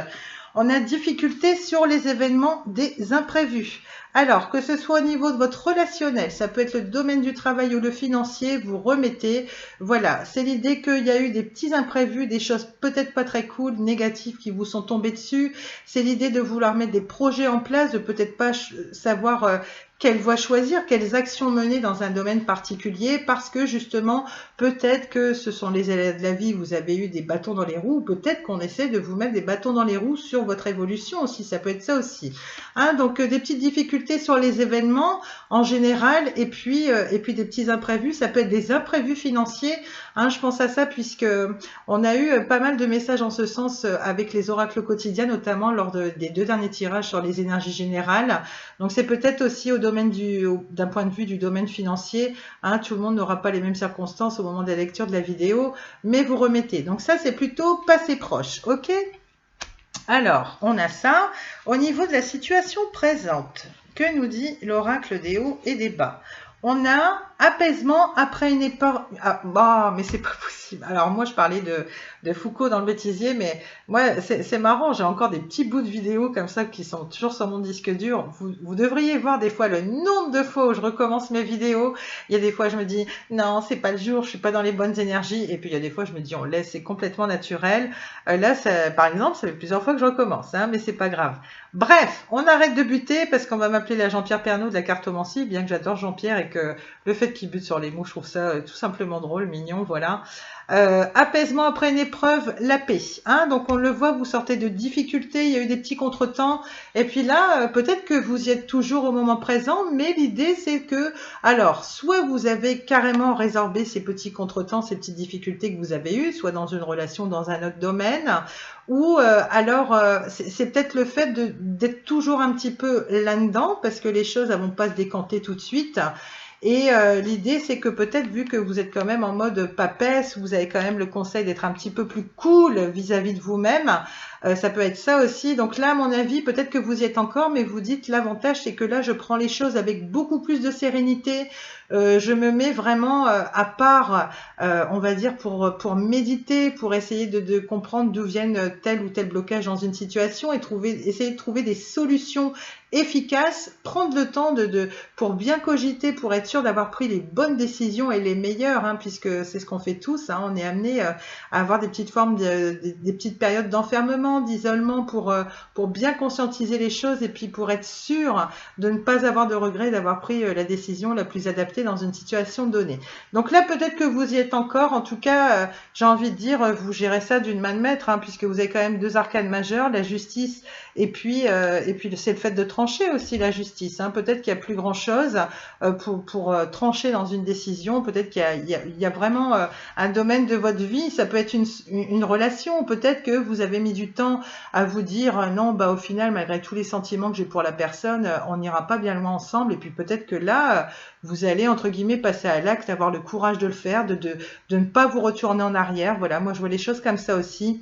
On a difficulté sur les événements des imprévus. Alors, que ce soit au niveau de votre relationnel, ça peut être le domaine du travail ou le financier, vous remettez. Voilà, c'est l'idée qu'il y a eu des petits imprévus, des choses peut-être pas très cool, négatives qui vous sont tombées dessus. C'est l'idée de vouloir mettre des projets en place, de peut-être pas savoir quelle voie choisir, quelles actions mener dans un domaine particulier, parce que justement, peut-être que ce sont les aléas de la vie, vous avez eu des bâtons dans les roues, ou peut-être qu'on essaie de vous mettre des bâtons dans les roues sur votre évolution aussi, ça peut être ça aussi. Hein, donc des petites difficultés sur les événements en général, et puis des petits imprévus, ça peut être des imprévus financiers. Hein, je pense à ça puisque on a eu pas mal de messages en ce sens avec les oracles quotidiens, notamment lors des deux derniers tirages sur les énergies générales. Donc c'est peut-être aussi d'un point de vue du domaine financier, hein, tout le monde n'aura pas les mêmes circonstances au moment de la lecture de la vidéo, mais vous remettez. Donc ça, c'est plutôt passé proche, ok? Alors, on a ça. Au niveau de la situation présente, que nous dit l'oracle des hauts et des bas? On a apaisement après une époque. Ah, bah, mais c'est pas possible. Alors moi, je parlais de Foucault dans Le Bêtisier, mais moi, c'est marrant. J'ai encore des petits bouts de vidéos comme ça qui sont toujours sur mon disque dur. Vous devriez voir des fois le nombre de fois où je recommence mes vidéos. Il y a des fois, je me dis non, c'est pas le jour, je suis pas dans les bonnes énergies. Et puis il y a des fois, je me dis on laisse, c'est complètement naturel. Là, par exemple, ça fait plusieurs fois que je recommence, hein, mais c'est pas grave. Bref, on arrête de buter parce qu'on va m'appeler la Jean-Pierre Pernaut de la cartomancie, bien que j'adore Jean-Pierre et que le fait tête qui bute sur les mots, je trouve ça tout simplement drôle, mignon, voilà. Apaisement après une épreuve, la paix. Hein, donc on le voit, vous sortez de difficultés, il y a eu des petits contretemps, et puis là, peut-être que vous y êtes toujours au moment présent, mais l'idée c'est que, alors, soit vous avez carrément résorbé ces petits contretemps, ces petites difficultés que vous avez eues, soit dans une relation, dans un autre domaine, ou c'est peut-être le fait d'être toujours un petit peu là-dedans, parce que les choses ne vont pas se décanter tout de suite. Et l'idée, c'est que peut-être, vu que vous êtes quand même en mode papesse, vous avez quand même le conseil d'être un petit peu plus cool vis-à-vis de vous-même, ça peut être ça aussi. Donc là, à mon avis, peut-être que vous y êtes encore, mais vous dites, l'avantage, c'est que là, je prends les choses avec beaucoup plus de sérénité. Je me mets vraiment à part, on va dire, pour méditer, pour essayer de comprendre d'où viennent tel ou tel blocage dans une situation et essayer de trouver des solutions efficaces, prendre le temps pour bien cogiter, pour être sûr d'avoir pris les bonnes décisions et les meilleures, hein, puisque c'est ce qu'on fait tous. Hein, on est amené à avoir des petites formes, des petites périodes d'enfermement, d'isolement pour bien conscientiser les choses et puis pour être sûr de ne pas avoir de regrets d'avoir pris la décision la plus adaptée dans une situation donnée. Donc là, peut-être que vous y êtes encore. En tout cas, j'ai envie de dire, vous gérez ça d'une main de maître, hein, puisque vous avez quand même deux arcanes majeures, la justice et puis c'est le fait de trancher aussi, la justice. Hein. Peut-être qu'il n'y a plus grand-chose pour trancher dans une décision. Peut-être qu'il y a vraiment un domaine de votre vie. Ça peut être une relation. Peut-être que vous avez mis du temps à vous dire non, bah au final, malgré tous les sentiments que j'ai pour la personne, on n'ira pas bien loin ensemble. Et puis peut-être que là, vous allez, entre guillemets, passer à l'acte, avoir le courage de le faire, de ne pas vous retourner en arrière. Voilà, moi je vois les choses comme ça aussi.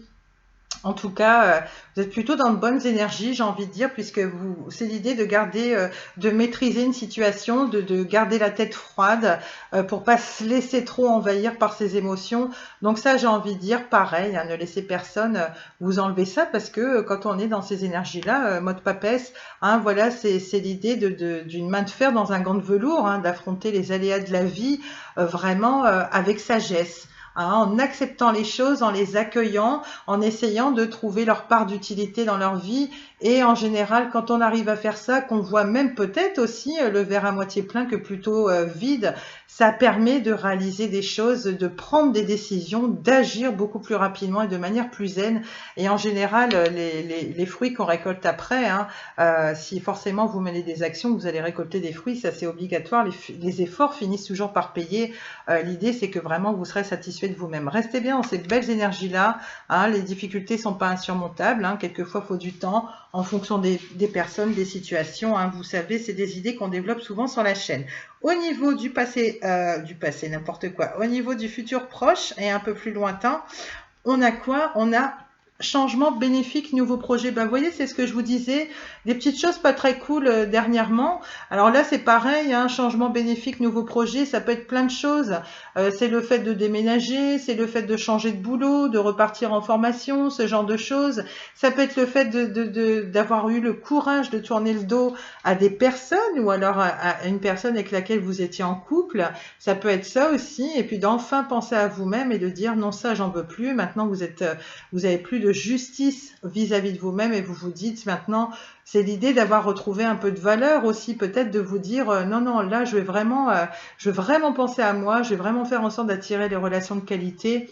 En tout cas, vous êtes plutôt dans de bonnes énergies, j'ai envie de dire, puisque c'est l'idée de garder, de maîtriser une situation, de garder la tête froide pour pas se laisser trop envahir par ses émotions. Donc ça, j'ai envie de dire, pareil, hein, ne laissez personne vous enlever ça, parce que quand on est dans ces énergies-là, mode papesse, hein, voilà, c'est l'idée d'une main de fer dans un gant de velours, hein, d'affronter les aléas de la vie vraiment avec sagesse. Hein, en acceptant les choses, en les accueillant, en essayant de trouver leur part d'utilité dans leur vie. Et en général, quand on arrive à faire ça, qu'on voit même peut-être aussi le verre à moitié plein que plutôt vide, ça permet de réaliser des choses, de prendre des décisions, d'agir beaucoup plus rapidement et de manière plus zen. Et en général, les fruits qu'on récolte après, hein, si forcément vous menez des actions, vous allez récolter des fruits, ça c'est obligatoire. Les efforts finissent toujours par payer. L'idée, c'est que vraiment vous serez satisfait de vous-même. Restez bien dans ces belles énergies-là. Hein, les difficultés sont pas insurmontables. Hein, quelquefois, il faut du temps en fonction des personnes, des situations. Hein, vous savez, c'est des idées qu'on développe souvent sur la chaîne. Au niveau du passé, n'importe quoi. Au niveau du futur proche et un peu plus lointain, on a quoi? On a changement bénéfique, nouveau projet. Ben, vous voyez, c'est ce que je vous disais, des petites choses pas très cool dernièrement. Alors là, c'est pareil, hein, changement bénéfique, nouveau projet, ça peut être plein de choses. C'est le fait de déménager, c'est le fait de changer de boulot, de repartir en formation, ce genre de choses. Ça peut être le fait d'avoir eu le courage de tourner le dos à des personnes ou alors à une personne avec laquelle vous étiez en couple. Ça peut être ça aussi. Et puis d'enfin penser à vous-même et de dire non, ça, j'en veux plus. Maintenant, vous avez plus de justice vis-à-vis de vous-même et vous vous dites maintenant, c'est l'idée d'avoir retrouvé un peu de valeur aussi, peut-être de vous dire non, non, là, je vais vraiment penser à moi, je vais vraiment faire en sorte d'attirer les relations de qualité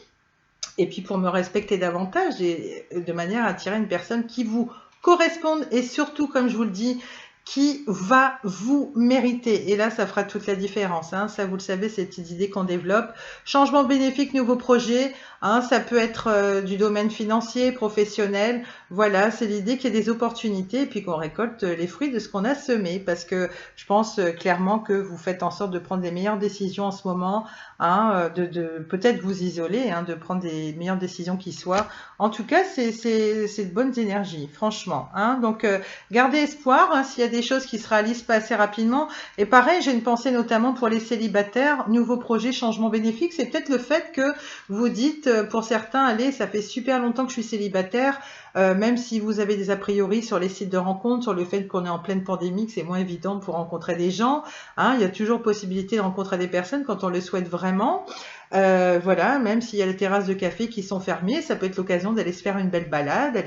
et puis pour me respecter davantage et de manière à attirer une personne qui vous corresponde et surtout, comme je vous le dis, qui va vous mériter. Et là, ça fera toute la différence. Hein. Ça, vous le savez, c'est une petite idée qu'on développe. Changement bénéfique, nouveau projet. Hein, ça peut être du domaine financier, professionnel. Voilà, c'est l'idée qu'il y ait des opportunités et puis qu'on récolte les fruits de ce qu'on a semé. Parce que je pense clairement que vous faites en sorte de prendre les meilleures décisions en ce moment. Hein, de peut-être vous isoler, hein, de prendre des meilleures décisions qui soient. En tout cas, c'est de bonnes énergies, franchement. Hein. Donc, gardez espoir. Hein, s'il y a des choses qui se réalisent pas assez rapidement. Et pareil, j'ai une pensée notamment pour les célibataires. Nouveau projet, changement bénéfique. C'est peut-être le fait que vous dites, pour certains, allez, ça fait super longtemps que je suis célibataire. Même si vous avez des a priori sur les sites de rencontres, sur le fait qu'on est en pleine pandémie, que c'est moins évident pour rencontrer des gens. Hein, il y a toujours possibilité de rencontrer des personnes quand on le souhaite vraiment. Voilà, même s'il y a les terrasses de café qui sont fermées, ça peut être l'occasion d'aller se faire une belle balade,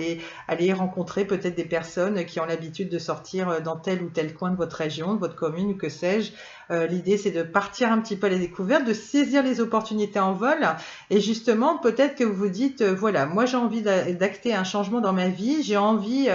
aller rencontrer peut-être des personnes qui ont l'habitude de sortir dans tel ou tel coin de votre région, de votre commune ou que sais-je. L'idée, c'est de partir un petit peu à la découverte, de saisir les opportunités en vol. Et justement, peut-être que vous vous dites, voilà, moi j'ai envie d'acter un changement dans ma vie, j'ai envie,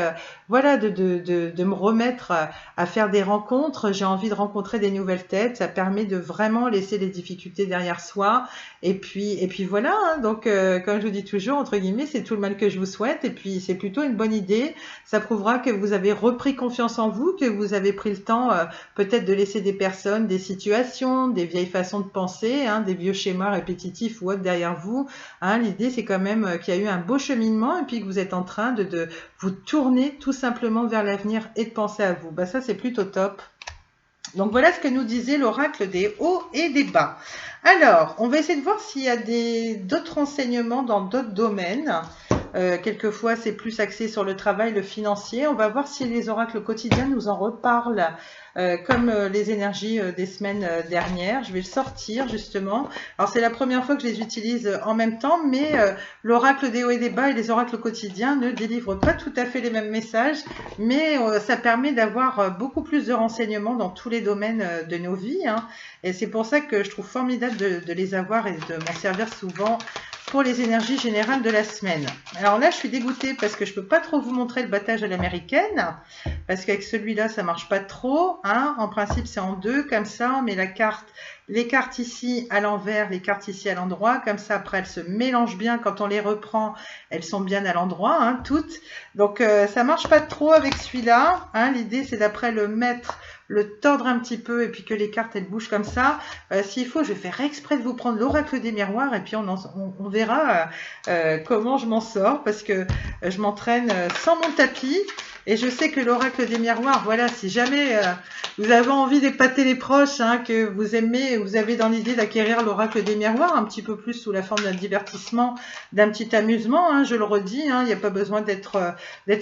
voilà, de me remettre à faire des rencontres, j'ai envie de rencontrer des nouvelles têtes. Ça permet de vraiment laisser les difficultés derrière soi. Et puis voilà, hein, donc comme je vous dis toujours, entre guillemets, c'est tout le mal que je vous souhaite. Et puis c'est plutôt une bonne idée. Ça prouvera que vous avez repris confiance en vous, que vous avez pris le temps peut-être de laisser des personnes, des situations, des vieilles façons de penser, hein, des vieux schémas répétitifs ou autres derrière vous. Hein. L'idée, c'est quand même qu'il y a eu un beau cheminement et puis que vous êtes en train de vous tourner tout simplement vers l'avenir et de penser à vous. Bah, ça, c'est plutôt top. Donc voilà ce que nous disait l'oracle des hauts et des bas. Alors, on va essayer de voir s'il y a d'autres renseignements dans d'autres domaines. Quelquefois, c'est plus axé sur le travail, le financier. On va voir si les oracles quotidiens nous en reparlent, comme les énergies des semaines dernières. Je vais le sortir justement. Alors, c'est la première fois que je les utilise en même temps, mais l'oracle des hauts et des bas et les oracles quotidiens ne délivrent pas tout à fait les mêmes messages, mais ça permet d'avoir beaucoup plus de renseignements dans tous les domaines de nos vies. Hein. Et c'est pour ça que je trouve formidable de les avoir et de m'en servir souvent pour les énergies générales de la semaine. Alors là, je suis dégoûtée parce que je peux pas trop vous montrer le battage à l'américaine, parce qu'avec celui-là, ça marche pas trop. Hein. En principe, c'est en deux, comme ça, on met les cartes ici à l'envers, les cartes ici à l'endroit, comme ça, après, elles se mélangent bien. Quand on les reprend, elles sont bien à l'endroit, hein, toutes. Donc, ça marche pas trop avec celui-là. Hein. L'idée, c'est d'après le mettre, le tordre un petit peu et puis que les cartes elles bougent comme ça. S'il faut, je vais faire exprès de vous prendre l'oracle des miroirs et puis on verra comment je m'en sors parce que je m'entraîne sans mon tapis et je sais que l'oracle des miroirs, voilà, si jamais vous avez envie d'épater les proches, hein, que vous aimez, vous avez dans l'idée d'acquérir l'oracle des miroirs un petit peu plus sous la forme d'un divertissement, d'un petit amusement, hein, je le redis, hein, il n'y a pas besoin d'être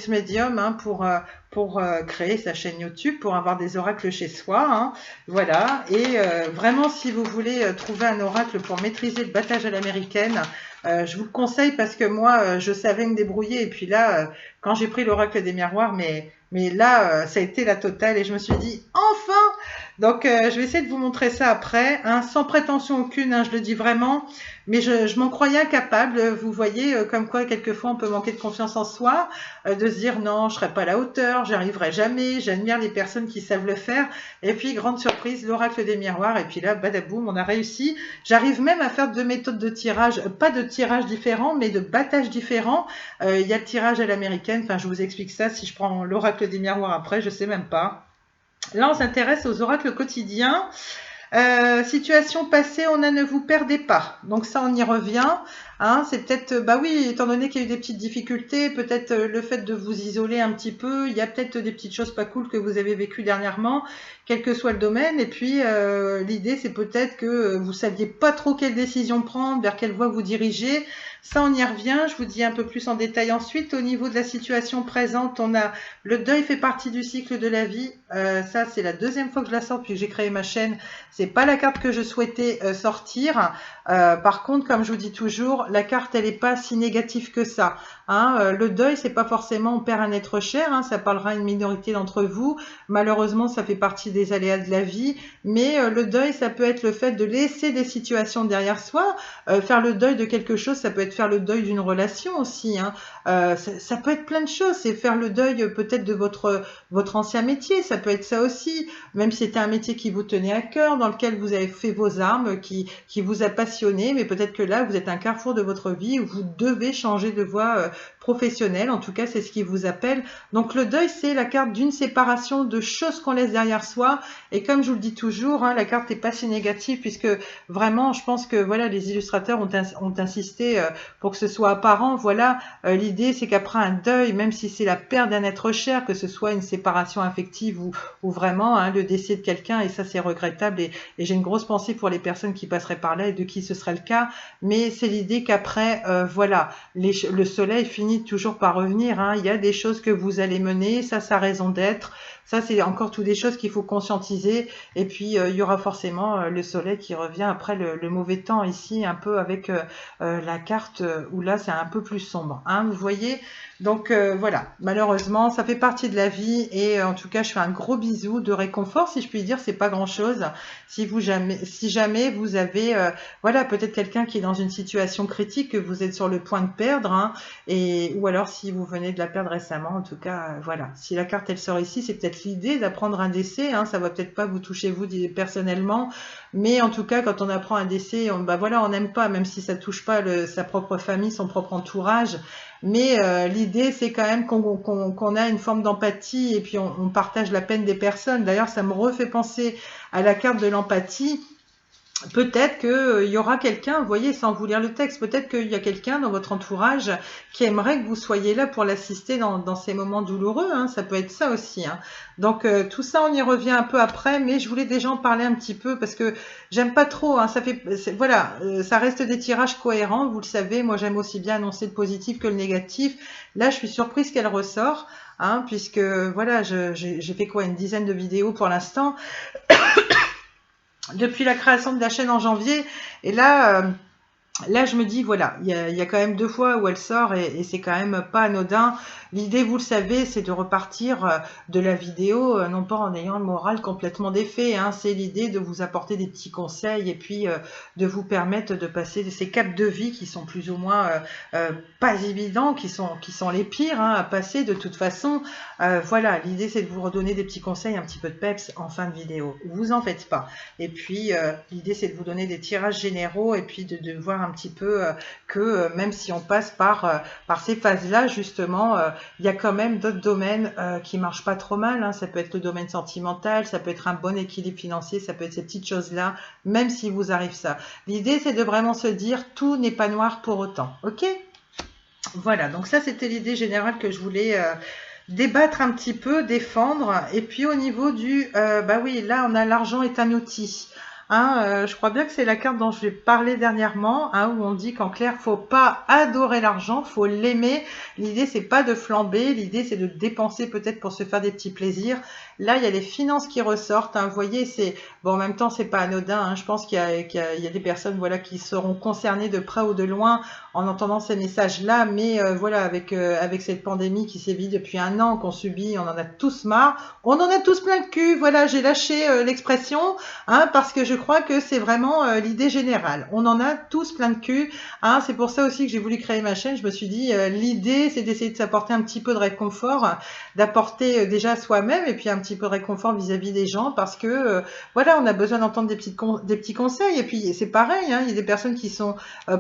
médium hein, pour créer sa chaîne YouTube, pour avoir des oracles chez soi. Hein. Voilà. Et vraiment, si vous voulez trouver un oracle pour maîtriser le battage à l'américaine, je vous le conseille parce que moi, je savais me débrouiller. Et puis là, quand j'ai pris l'oracle des miroirs, mais là, ça a été la totale. Et je me suis dit, enfin! Donc, je vais essayer de vous montrer ça après, hein, sans prétention aucune, hein, je le dis vraiment. Mais je m'en croyais incapable. Vous voyez, comme quoi, quelquefois, on peut manquer de confiance en soi, de se dire non, je serai pas à la hauteur, j'y arriverai jamais. J'admire les personnes qui savent le faire. Et puis, grande surprise, l'oracle des miroirs. Et puis là, badaboum, on a réussi. J'arrive même à faire deux méthodes de tirage, pas de tirage différents, mais de battage différents. Il y a le tirage à l'américaine. Enfin, je vous explique ça. Si je prends l'oracle des miroirs après, je sais même pas. Là, on s'intéresse aux oracles quotidiens. Situation passée, on a ne vous perdez pas. Donc ça, on y revient. Hein, c'est peut-être, bah oui, étant donné qu'il y a eu des petites difficultés, peut-être le fait de vous isoler un petit peu, il y a peut-être des petites choses pas cool que vous avez vécues dernièrement, quel que soit le domaine. Et puis, l'idée, c'est peut-être que vous saviez pas trop quelle décision prendre, vers quelle voie vous diriger. Ça, on y revient. Je vous dis un peu plus en détail ensuite. Au niveau de la situation présente, on a le deuil fait partie du cycle de la vie. Ça, c'est la deuxième fois que je la sors depuis que j'ai créé ma chaîne. C'est pas la carte que je souhaitais sortir. Par contre, comme je vous dis toujours, la carte, elle est pas si négative que ça. Hein. Le deuil, c'est pas forcément on perd un être cher. Hein. Ça parlera à une minorité d'entre vous. Malheureusement, ça fait partie des aléas de la vie. Mais le deuil, ça peut être le fait de laisser des situations derrière soi. Faire le deuil de quelque chose, ça peut être faire le deuil d'une relation aussi. Hein. Ça peut être plein de choses. C'est faire le deuil peut-être de votre ancien métier. Ça peut être ça aussi. Même si c'était un métier qui vous tenait à cœur, dans lequel vous avez fait vos armes, qui vous a passionné. Mais peut-être que là, vous êtes à un carrefour de votre vie où vous devez changer de voie professionnelle. En tout cas, c'est ce qui vous appelle. Donc, le deuil, c'est la carte d'une séparation de choses qu'on laisse derrière soi. Et comme je vous le dis toujours, hein, la carte n'est pas si négative puisque vraiment, je pense que voilà, les illustrateurs ont insisté pour que ce soit apparent. Voilà, l'idée, c'est qu'après un deuil, même si c'est la perte d'un être cher, que ce soit une séparation affective ou vraiment hein, le décès de quelqu'un, et ça, c'est regrettable. Et j'ai une grosse pensée pour les personnes qui passeraient par là et de qui ce serait le cas. Mais c'est l'idée qu'après, voilà, le soleil finit toujours par revenir. Hein. Il y a des choses que vous allez mener, ça, sa raison d'être. Ça, c'est encore toutes des choses qu'il faut conscientiser. Et puis, il y aura forcément le soleil qui revient après le mauvais temps ici, un peu avec la carte où là, c'est un peu plus sombre. Hein, vous voyez? Donc voilà, malheureusement, ça fait partie de la vie et en tout cas, je fais un gros bisou de réconfort, si je puis dire, c'est pas grand-chose. Si jamais vous avez, voilà, peut-être quelqu'un qui est dans une situation critique que vous êtes sur le point de perdre, hein, ou alors si vous venez de la perdre récemment, en tout cas, voilà. Si la carte elle sort ici, c'est peut-être l'idée d'apprendre un décès, hein, ça va peut-être pas vous toucher vous personnellement, mais en tout cas, quand on apprend un décès, bah voilà, on n'aime pas, même si ça touche pas sa propre famille, son propre entourage. Mais l'idée, c'est quand même qu'on a une forme d'empathie et puis on partage la peine des personnes. D'ailleurs, ça me refait penser à la carte de l'empathie. Peut-être qu'il y aura quelqu'un, vous voyez, sans vous lire le texte, peut-être qu'il y a quelqu'un dans votre entourage qui aimerait que vous soyez là pour l'assister dans ces moments douloureux. Hein, ça peut être ça aussi. Hein. Donc tout ça, on y revient un peu après, mais je voulais déjà en parler un petit peu parce que j'aime pas trop. Hein, voilà, ça reste des tirages cohérents, vous le savez. Moi, j'aime aussi bien annoncer le positif que le négatif. Là, je suis surprise qu'elle ressort. Hein, puisque voilà, j'ai fait quoi, une dizaine de vidéos pour l'instant depuis la création de la chaîne en janvier. Et là, je me dis, voilà, il y a quand même 2 fois où elle sort et c'est quand même pas anodin. L'idée, vous le savez, c'est de repartir de la vidéo, non pas en ayant le moral complètement défait. Hein, c'est l'idée de vous apporter des petits conseils et puis de vous permettre de passer ces caps de vie qui sont plus ou moins pas évidents, qui sont les pires hein, à passer de toute façon. Voilà, l'idée, c'est de vous redonner des petits conseils, un petit peu de peps en fin de vidéo. Vous en faites pas. Et puis, l'idée, c'est de vous donner des tirages généraux et puis de voir un petit peu que même si on passe par ces phases-là, justement, il y a quand même d'autres domaines qui marchent pas trop mal. Hein. Ça peut être le domaine sentimental, ça peut être un bon équilibre financier, ça peut être ces petites choses-là, même s'il vous arrive ça. L'idée, c'est de vraiment se dire, tout n'est pas noir pour autant. Ok ? Voilà, donc ça, c'était l'idée générale que je voulais débattre un petit peu, défendre. Et puis au niveau bah oui, là, on a l'argent est un outil. Hein, je crois bien que c'est la carte dont je vais parler dernièrement, hein, où on dit qu'en clair, faut pas adorer l'argent, faut l'aimer. L'idée, c'est pas de flamber, l'idée, c'est de dépenser peut-être pour se faire des petits plaisirs. Là, il y a les finances qui ressortent. Hein, vous voyez, c'est bon. En même temps, c'est pas anodin. Hein, je pense qu'il y a des personnes, voilà, qui seront concernées de près ou de loin en entendant ces messages-là. Mais voilà, avec cette pandémie qui sévit depuis 1 an, qu'on subit, on en a tous marre. On en a tous plein le cul. Voilà, j'ai lâché l'expression, hein, parce que je crois que c'est vraiment l'idée générale. On en a tous plein de cul. Hein, c'est pour ça aussi que j'ai voulu créer ma chaîne. Je me suis dit, l'idée, c'est d'essayer de s'apporter un petit peu de réconfort, d'apporter déjà soi-même et puis un petit peu de réconfort vis-à-vis des gens parce que voilà, on a besoin d'entendre des petits conseils. Et puis c'est pareil, hein, il y a des personnes qui sont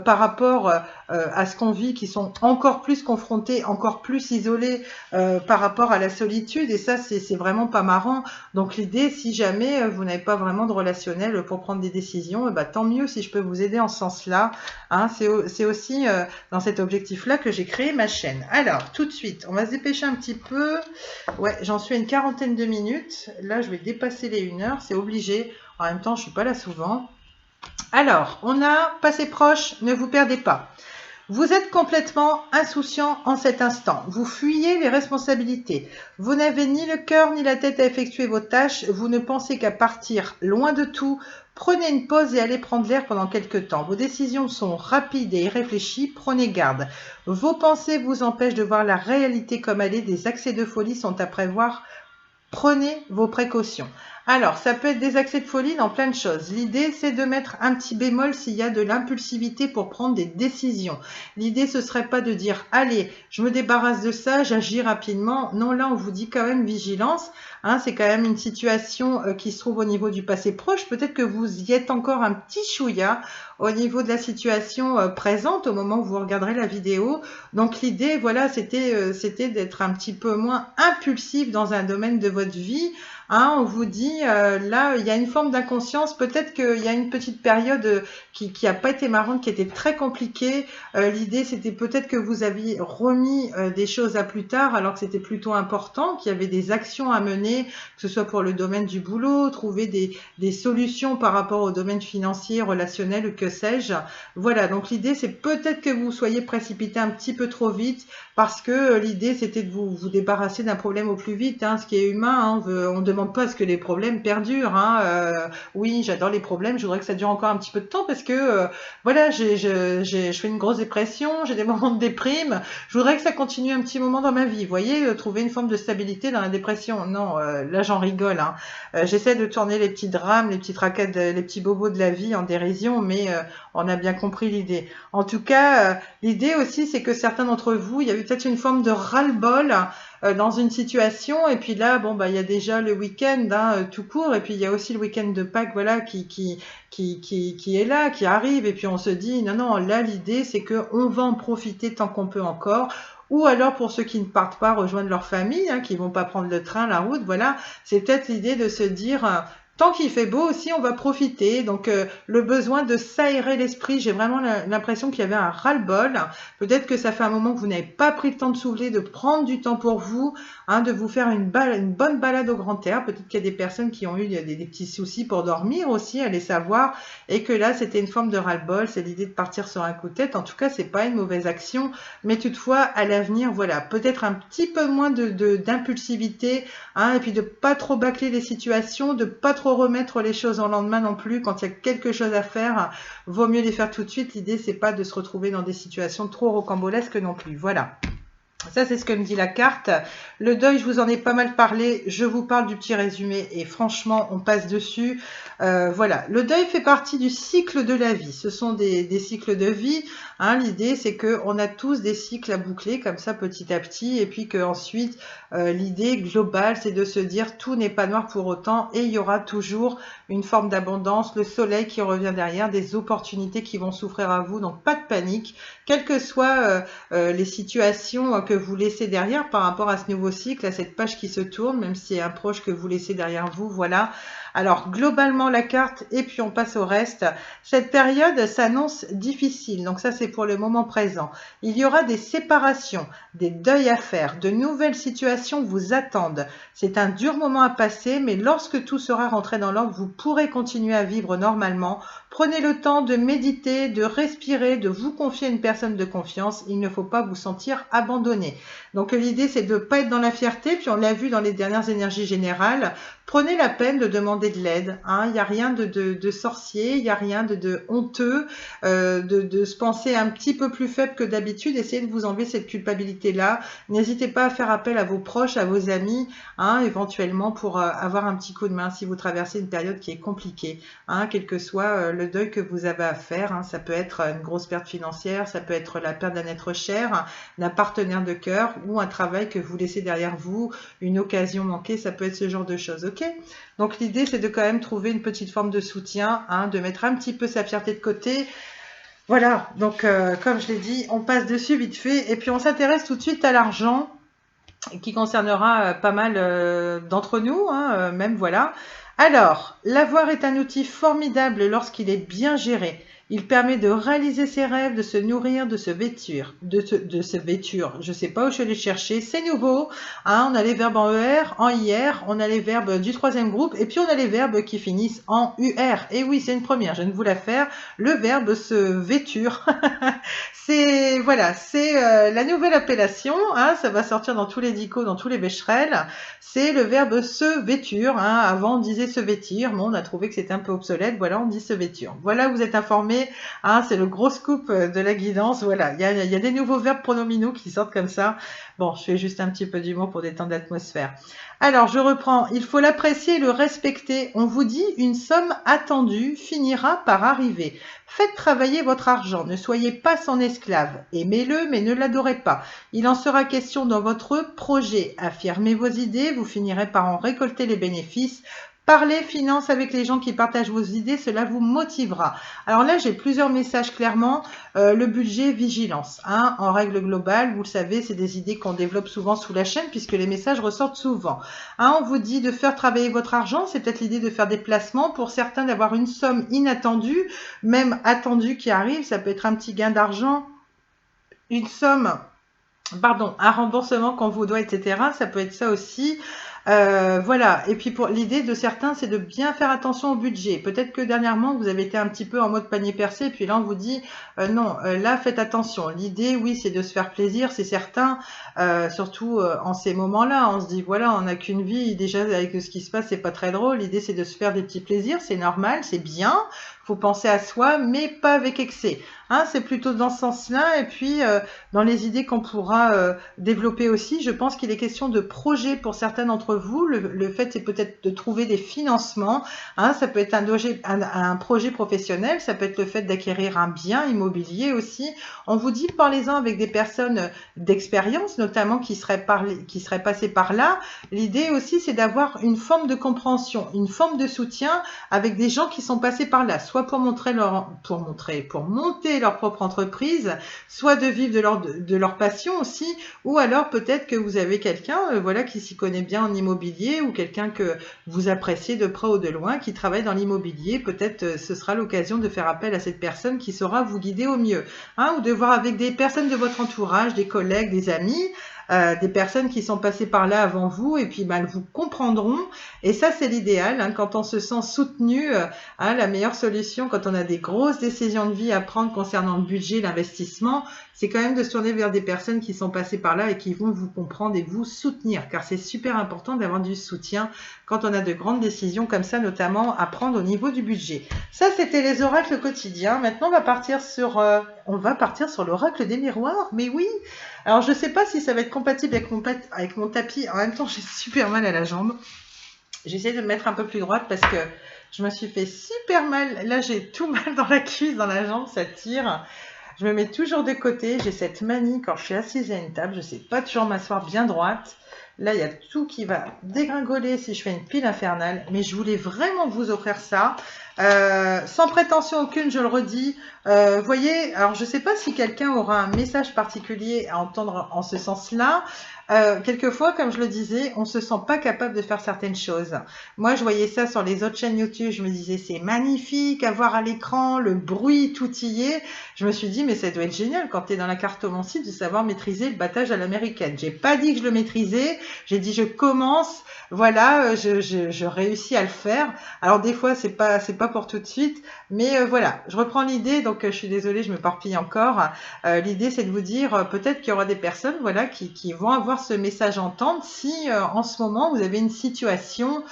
par rapport à ce qu'on vit, qui sont encore plus confrontées, encore plus isolées par rapport à la solitude. Et ça, c'est vraiment pas marrant. Donc l'idée, si jamais vous n'avez pas vraiment de relationnel pour prendre des décisions, bah, tant mieux si je peux vous aider en ce sens-là. Hein, c'est aussi dans cet objectif-là que j'ai créé ma chaîne. Alors, tout de suite, on va se dépêcher un petit peu. Ouais, j'en suis à une 40aine de minutes. Là, je vais dépasser les 1 heure, c'est obligé. En même temps, je suis pas là souvent. Alors, on a passé proche, ne vous perdez pas. Vous êtes complètement insouciant en cet instant. Vous fuyez les responsabilités. Vous n'avez ni le cœur ni la tête à effectuer vos tâches. Vous ne pensez qu'à partir loin de tout. Prenez une pause et allez prendre l'air pendant quelques temps. Vos décisions sont rapides et irréfléchies. Prenez garde. Vos pensées vous empêchent de voir la réalité comme elle est. Des accès de folie sont à prévoir. Prenez vos précautions. Alors, ça peut être des accès de folie dans plein de choses. L'idée, c'est de mettre un petit bémol s'il y a de l'impulsivité pour prendre des décisions. L'idée, ce serait pas de dire, allez, je me débarrasse de ça, j'agis rapidement. Non, là, on vous dit quand même vigilance. Hein, c'est quand même une situation qui se trouve au niveau du passé proche. Peut-être que vous y êtes encore un petit chouïa au niveau de la situation présente au moment où vous regarderez la vidéo. Donc, l'idée, voilà, c'était d'être un petit peu moins impulsif dans un domaine de votre vie. hein, on vous dit, là, il y a une forme d'inconscience, peut-être qu'il y a une petite période qui a pas été marrante, qui était très compliquée. L'idée, c'était peut-être que vous aviez remis des choses à plus tard, alors que c'était plutôt important, qu'il y avait des actions à mener, que ce soit pour le domaine du boulot, trouver des solutions par rapport au domaine financier, relationnel ou que sais-je. Voilà, donc l'idée, c'est peut-être que vous soyez précipité un petit peu trop vite, parce que l'idée, c'était de vous débarrasser d'un problème au plus vite, hein, ce qui est humain. Hein, on ne demande pas à ce que les problèmes perdurent. Hein, oui, j'adore les problèmes, je voudrais que ça dure encore un petit peu de temps, parce que voilà, je fais une grosse dépression, j'ai des moments de déprime, je voudrais que ça continue un petit moment dans ma vie. Vous voyez, trouver une forme de stabilité dans la dépression. Non, là j'en rigole. Hein. J'essaie de tourner les petits drames, les petits tracas, les petits bobos de la vie en dérision, mais on a bien compris l'idée. En tout cas, l'idée aussi, c'est que certains d'entre vous, il y avait peut-être une forme de ras-le-bol dans une situation, et puis là, bon, bah, il y a déjà le week-end hein, tout court, et puis il y a aussi le week-end de Pâques, voilà, qui est là, qui arrive, et puis on se dit, non, non, là, l'idée, c'est que on va en profiter tant qu'on peut encore. Ou alors pour ceux qui ne partent pas rejoindre leur famille, hein, qui vont pas prendre le train, la route, voilà, c'est peut-être l'idée de se dire tant qu'il fait beau aussi, on va profiter. Donc le besoin de s'aérer l'esprit, j'ai vraiment l'impression qu'il y avait un ras-le-bol. Peut-être que ça fait un moment que vous n'avez pas pris le temps de souffler, de prendre du temps pour vous, hein, de vous faire une bonne balade au grand air. Peut-être qu'il y a des personnes qui ont eu des petits soucis pour dormir aussi, allez savoir, et que là c'était une forme de ras-le-bol, c'est l'idée de partir sur un coup de tête. En tout cas, c'est pas une mauvaise action, mais toutefois à l'avenir, voilà, peut-être un petit peu moins d'impulsivité, hein, et puis de pas trop bâcler les situations, de pas trop remettre les choses en lendemain non plus. Quand il y a quelque chose à faire, vaut mieux les faire tout de suite. L'idée, c'est pas de se retrouver dans des situations trop rocambolesques non plus. Voilà. Ça, c'est ce que me dit la carte. Le deuil, je vous en ai pas mal parlé. Je vous parle du petit résumé et franchement, on passe dessus. Voilà. Le deuil fait partie du cycle de la vie. Ce sont des cycles de vie. Hein. L'idée, c'est qu'on a tous des cycles à boucler comme ça petit à petit. Et puis qu'ensuite, l'idée globale, c'est de se dire tout n'est pas noir pour autant et il y aura toujours une forme d'abondance, le soleil qui revient derrière, des opportunités qui vont s'offrir à vous. Donc, pas de panique. Quelles que soient les situations que vous laissez derrière par rapport à ce nouveau cycle, à cette page qui se tourne, même si c'est un proche que vous laissez derrière vous, voilà. Alors, globalement, la carte, et puis on passe au reste. Cette période s'annonce difficile, donc ça, c'est pour le moment présent. Il y aura des séparations, des deuils à faire, de nouvelles situations vous attendent. C'est un dur moment à passer, mais lorsque tout sera rentré dans l'ordre, vous pourrez continuer à vivre normalement. Prenez le temps de méditer, de respirer, de vous confier à une personne de confiance. Il ne faut pas vous sentir abandonné. Donc l'idée, c'est de ne pas être dans la fierté, puis on l'a vu dans les dernières énergies générales. Prenez la peine de demander de l'aide. Hein. Il n'y a rien de sorcier, il n'y a rien de honteux, de se penser un petit peu plus faible que d'habitude. Essayez de vous enlever cette culpabilité-là. N'hésitez pas à faire appel à vos proches, à vos amis, hein, éventuellement pour avoir un petit coup de main si vous traversez une période qui est compliquée. Hein, quel que soit le deuil que vous avez à faire. Hein. Ça peut être une grosse perte financière, ça peut être la perte d'un être cher, d'un partenaire de cœur ou un travail que vous laissez derrière vous, une occasion manquée, ça peut être ce genre de choses. Ok ? Donc l'idée, c'est de quand même trouver une petite forme de soutien, hein, de mettre un petit peu sa fierté de côté. Voilà, donc comme je l'ai dit, on passe dessus vite fait et puis on s'intéresse tout de suite à l'argent qui concernera pas mal d'entre nous, hein, même voilà. Alors, l'avoir est un outil formidable lorsqu'il est bien géré. Il permet de réaliser ses rêves, de se nourrir, de se vêtir, Je sais pas où je vais les chercher. C'est nouveau. Hein, on a les verbes en ER, en IR, on a les verbes du troisième groupe, et puis on a les verbes qui finissent en UR. Et oui, c'est une première. Je viens de vous la faire. Le verbe se vêture. C'est voilà, c'est la nouvelle appellation. Hein, ça va sortir dans tous les dicos, dans tous les becherels. C'est le verbe se vêture. Hein. Avant, on disait se vêtir, mais on a trouvé que c'était un peu obsolète. Voilà, on dit se vêture. Voilà, vous êtes informés. Hein, c'est le gros scoop de la guidance. Voilà, il y a des nouveaux verbes pronominaux qui sortent comme ça. Bon, je fais juste un petit peu d'humour pour détendre l'atmosphère. Alors, je reprends. Il faut l'apprécier et le respecter. On vous dit, une somme attendue finira par arriver. Faites travailler votre argent. Ne soyez pas son esclave. Aimez-le, mais ne l'adorez pas. Il en sera question dans votre projet. Affirmez vos idées. Vous finirez par en récolter les bénéfices. Parlez finance avec les gens qui partagent vos idées, cela vous motivera. Alors là, j'ai plusieurs messages clairement. Le budget, vigilance. Hein, en règle globale, vous le savez, c'est des idées qu'on développe souvent sous la chaîne puisque les messages ressortent souvent. Hein, on vous dit de faire travailler votre argent, c'est peut-être l'idée de faire des placements. Pour certains, d'avoir une somme inattendue, même attendue qui arrive. Ça peut être un petit gain d'argent, une somme, pardon, un remboursement qu'on vous doit, etc. Ça peut être ça aussi. Voilà. Et puis pour l'idée de certains, c'est de bien faire attention au budget. Peut-être que dernièrement, vous avez été un petit peu en mode panier percé, et puis là, on vous dit non, là, faites attention. L'idée, oui, c'est de se faire plaisir, c'est certain. Surtout en ces moments-là, on se dit voilà, on n'a qu'une vie. Déjà, avec ce qui se passe, c'est pas très drôle. L'idée, c'est de se faire des petits plaisirs, c'est normal, c'est bien. Faut penser à soi, mais pas avec excès. Hein, c'est plutôt dans ce sens-là. Et puis, dans les idées qu'on pourra développer aussi, je pense qu'il est question de projet pour certains d'entre vous. Le fait, c'est peut-être de trouver des financements. Hein, ça peut être un projet professionnel, ça peut être le fait d'acquérir un bien immobilier aussi. On vous dit, parlez-en avec des personnes d'expérience, notamment qui seraient passées par là. L'idée aussi, c'est d'avoir une forme de compréhension, une forme de soutien avec des gens qui sont passés par là, soit pour monter leur propre entreprise, soit de vivre de leur passion aussi, ou alors peut-être que vous avez quelqu'un voilà, qui s'y connaît bien en immobilier, ou quelqu'un que vous appréciez de près ou de loin, qui travaille dans l'immobilier. Peut-être ce sera l'occasion de faire appel à cette personne qui saura vous guider au mieux. Hein, ou de voir avec des personnes de votre entourage, des collègues, des amis, des personnes qui sont passées par là avant vous, et puis elles vous comprendront. Et ça, c'est l'idéal, hein, quand on se sent soutenu. Hein, la meilleure solution quand on a des grosses décisions de vie à prendre concernant le budget, l'investissement, c'est quand même de se tourner vers des personnes qui sont passées par là et qui vont vous comprendre et vous soutenir, car c'est super important d'avoir du soutien quand on a de grandes décisions comme ça, notamment à prendre au niveau du budget. Ça, c'était les oracles quotidiens. Maintenant, on va partir sur l'oracle des miroirs. Mais oui, alors je ne sais pas si ça va être compatible avec mon tapis. En même temps, j'ai super mal à la jambe. J'essaie de me mettre un peu plus droite parce que je me suis fait super mal. Là, j'ai tout mal dans la cuisse, dans la jambe, ça tire. Je me mets toujours de côté. J'ai cette manie quand je suis assise à une table. Je ne sais pas toujours m'asseoir bien droite. Là, il y a tout qui va dégringoler si je fais une pile infernale. Mais je voulais vraiment vous offrir ça. Sans prétention aucune, je le redis. Voyez, alors je ne sais pas si quelqu'un aura un message particulier à entendre en ce sens-là. Quelquefois, comme je le disais, on se sent pas capable de faire certaines choses. Moi, je voyais ça sur les autres chaînes YouTube, je me disais c'est magnifique à voir à l'écran, le bruit, tout y est. Je me suis dit mais ça doit être génial quand tu es dans la cartomancie de savoir maîtriser le battage à l'américaine. J'ai pas dit que je le maîtrisais, j'ai dit je commence, voilà, je réussis à le faire. Alors des fois c'est pas pour tout de suite, mais voilà, je reprends l'idée, donc je suis désolée, je me parpille encore. L'idée c'est de vous dire peut-être qu'il y aura des personnes voilà qui vont avoir ce message à entendre si en ce moment vous avez une situation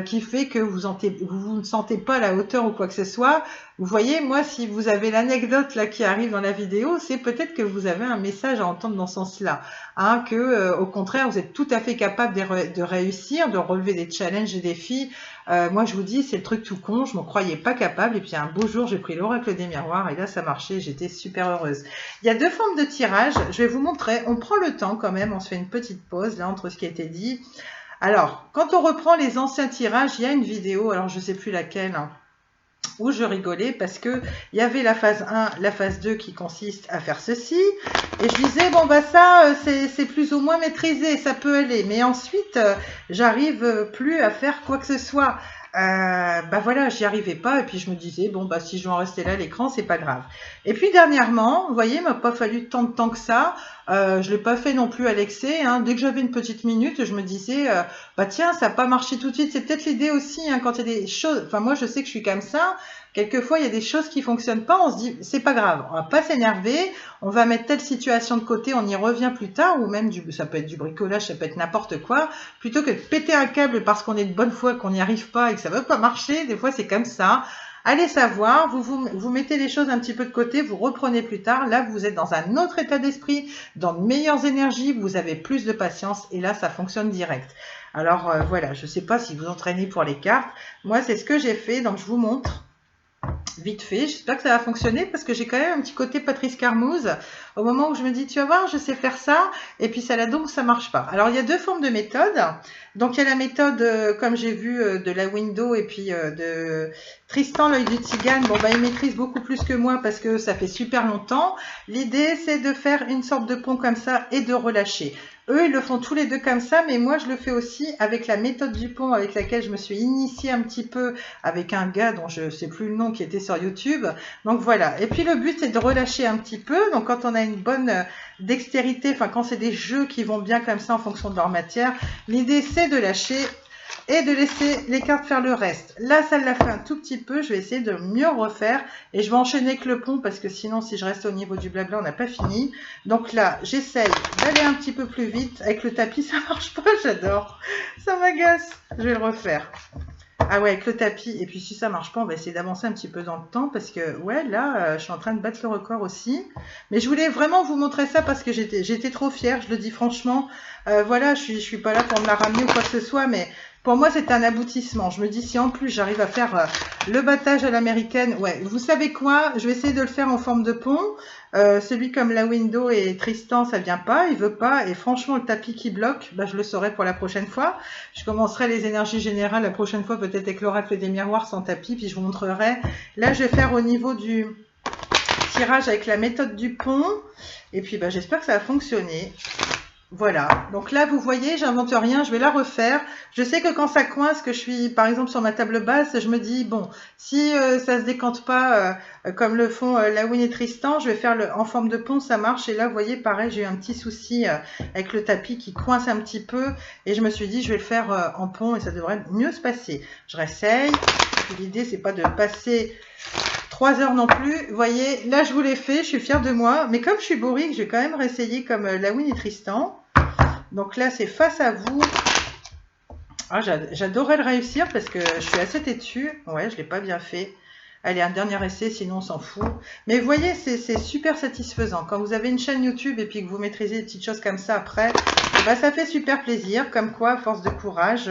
qui fait que vous ne sentez pas à la hauteur ou quoi que ce soit. Vous voyez, moi, si vous avez l'anecdote là qui arrive dans la vidéo, c'est peut-être que vous avez un message à entendre dans ce sens-là. Hein, que au contraire, vous êtes tout à fait capable de réussir, de relever des challenges, des défis. Moi, je vous dis, c'est le truc tout con, je m'en croyais pas capable. Et puis un beau jour, j'ai pris l'oracle des miroirs et là, ça marchait, j'étais super heureuse. Il y a deux formes de tirage, je vais vous montrer. On prend le temps quand même, on se fait une petite pause là entre ce qui a été dit. Alors, quand on reprend les anciens tirages, il y a une vidéo, alors je ne sais plus laquelle, hein, où je rigolais parce que il y avait la phase 1, la phase 2 qui consiste à faire ceci. Et je disais, bon, bah ça, c'est plus ou moins maîtrisé, ça peut aller. Mais ensuite, j'arrive plus à faire quoi que ce soit. Bah voilà, j'y arrivais pas. Et puis je me disais, bon, bah si je dois en rester là à l'écran, c'est pas grave. Et puis dernièrement, vous voyez, il m'a pas fallu tant de temps que ça. Je l'ai pas fait non plus à l'excès. Hein. Dès que j'avais une petite minute, je me disais, bah tiens, ça n'a pas marché tout de suite. C'est peut-être l'idée aussi, hein, quand il y a des choses. Enfin, moi, je sais que je suis comme ça. Quelquefois, il y a des choses qui fonctionnent pas. On se dit, c'est pas grave, on va pas s'énerver. On va mettre telle situation de côté. On y revient plus tard. Ou même ça peut être du bricolage, ça peut être n'importe quoi. Plutôt que de péter un câble parce qu'on est de bonne foi, qu'on n'y arrive pas et que ça va pas marcher. Des fois, c'est comme ça. Allez savoir, vous mettez les choses un petit peu de côté, vous reprenez plus tard. Là, vous êtes dans un autre état d'esprit, dans de meilleures énergies, vous avez plus de patience et là, ça fonctionne direct. Alors voilà, je ne sais pas si vous entraînez pour les cartes. Moi, c'est ce que j'ai fait, donc je vous montre. vite fait. J'espère que ça va fonctionner parce que j'ai quand même un petit côté Patrice Carmouze au moment où je me dis tu vas voir je sais faire ça et puis ça là donc ça marche pas. Alors il y a deux formes de méthodes. Donc il y a la méthode comme j'ai vu de la window et puis de Tristan l'œil du tigane. Bon bah il maîtrise beaucoup plus que moi parce que ça fait super longtemps. L'idée c'est de faire une sorte de pont comme ça et de relâcher. Eux, ils le font tous les deux comme ça, mais moi, je le fais aussi avec la méthode du pont avec laquelle je me suis initiée un petit peu avec un gars dont je ne sais plus le nom qui était sur YouTube. Donc voilà. Et puis le but, c'est de relâcher un petit peu. Donc quand on a une bonne dextérité, enfin quand c'est des jeux qui vont bien comme ça en fonction de leur matière, l'idée, c'est de lâcher et de laisser les cartes faire le reste. Là, ça l'a fait un tout petit peu. Je vais essayer de mieux refaire et je vais enchaîner avec le pont parce que sinon, si je reste au niveau du blabla, on n'a pas fini. Donc là, j'essaye d'aller un petit peu plus vite. Avec le tapis, ça marche pas, j'adore. Ça m'agace. Je vais le refaire. Ah ouais, avec le tapis. Et puis si ça marche pas, on va essayer d'avancer un petit peu dans le temps parce que ouais, là, je suis en train de battre le record aussi. Mais je voulais vraiment vous montrer ça parce que j'étais trop fière, je le dis franchement. Voilà, je suis pas là pour me la ramener ou quoi que ce soit, mais pour moi, c'est un aboutissement. Je me dis, si en plus j'arrive à faire le battage à l'américaine, ouais, vous savez quoi? Je vais essayer de le faire en forme de pont. Celui comme la window et Tristan, ça vient pas, il veut pas. Et franchement, le tapis qui bloque, bah, je le saurai pour la prochaine fois. Je commencerai les énergies générales la prochaine fois, peut-être avec l'oracle des miroirs sans tapis, puis je vous montrerai. Là, je vais faire au niveau du tirage avec la méthode du pont. Et puis, bah, j'espère que ça va fonctionner. Voilà, donc là vous voyez, j'invente rien, je vais la refaire. Je sais que quand ça coince, que je suis par exemple sur ma table basse, je me dis bon, si ça se décante pas comme le font Lawin et Tristan, je vais faire en forme de pont, ça marche. Et là vous voyez, pareil, j'ai eu un petit souci avec le tapis qui coince un petit peu et je me suis dit je vais le faire en pont et ça devrait mieux se passer. Je réessaye. L'idée c'est pas de passer 3 heures non plus. Vous voyez, là je vous l'ai fait, je suis fière de moi. Mais comme je suis bourrique, je vais quand même réessayer comme Lawin et Tristan. Donc là, c'est face à vous. Ah, j'adorais le réussir parce que je suis assez têtue. Ouais, je ne l'ai pas bien fait. Allez, un dernier essai, sinon on s'en fout. Mais vous voyez, c'est super satisfaisant. Quand vous avez une chaîne YouTube et puis que vous maîtrisez des petites choses comme ça après, bah, ça fait super plaisir. Comme quoi, force de courage.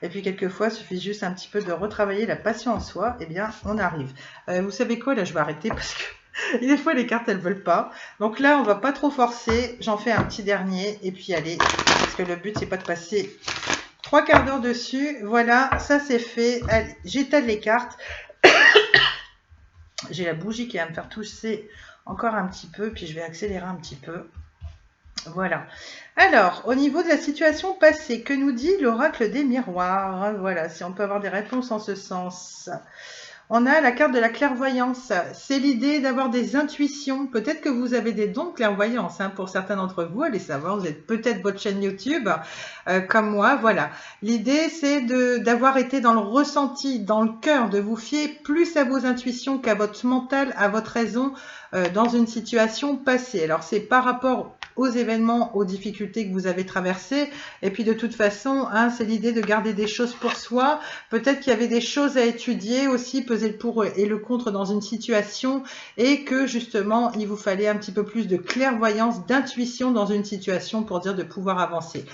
Et puis quelquefois, il suffit juste un petit peu de retravailler la passion en soi. Eh bien, on arrive. Vous savez quoi? Là, je vais arrêter parce que et des fois, les cartes, elles veulent pas. Donc là, on va pas trop forcer. J'en fais un petit dernier. Et puis, allez. Parce que le but, c'est pas de passer 3 quarts d'heure dessus. Voilà, ça, c'est fait. Allez, j'étale les cartes. J'ai la bougie qui va me faire tousser encore un petit peu. Puis, je vais accélérer un petit peu. Voilà. Alors, au niveau de la situation passée, que nous dit l'oracle des miroirs? Voilà, si on peut avoir des réponses en ce sens. On a la carte de la clairvoyance. C'est l'idée d'avoir des intuitions. Peut-être que vous avez des dons de clairvoyance. Pour certains d'entre vous, allez savoir, vous êtes peut-être votre chaîne YouTube, comme moi. Voilà. L'idée, c'est d'avoir été dans le ressenti, dans le cœur, de vous fier plus à vos intuitions qu'à votre mental, à votre raison, dans une situation passée. Alors, c'est par rapport aux événements, aux difficultés que vous avez traversées. Et puis de toute façon, c'est l'idée de garder des choses pour soi. Peut-être qu'il y avait des choses à étudier aussi, peser le pour et le contre dans une situation et que justement, il vous fallait un petit peu plus de clairvoyance, d'intuition dans une situation pour dire de pouvoir avancer.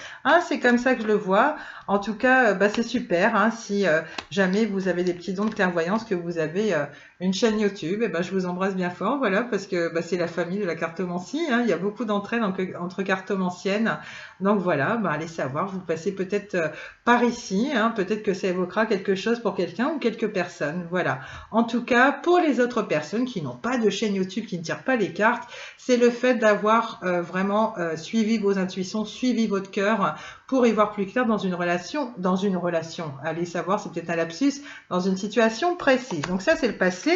C'est comme ça que je le vois. En tout cas, c'est super. Si jamais vous avez des petits dons de clairvoyance, que vous avez une chaîne YouTube, je vous embrasse bien fort, voilà, parce que c'est la famille de la cartomancie. Il y a beaucoup d'entraide entre cartomanciennes. Donc voilà, allez savoir, vous passez peut-être par ici, peut-être que ça évoquera quelque chose pour quelqu'un ou quelques personnes. Voilà. En tout cas, pour les autres personnes qui n'ont pas de chaîne YouTube, qui ne tirent pas les cartes, c'est le fait d'avoir vraiment suivi vos intuitions, suivi votre cœur pour y voir plus clair dans une relation, allez savoir, c'est peut-être un lapsus, dans une situation précise. Donc ça, c'est le passé.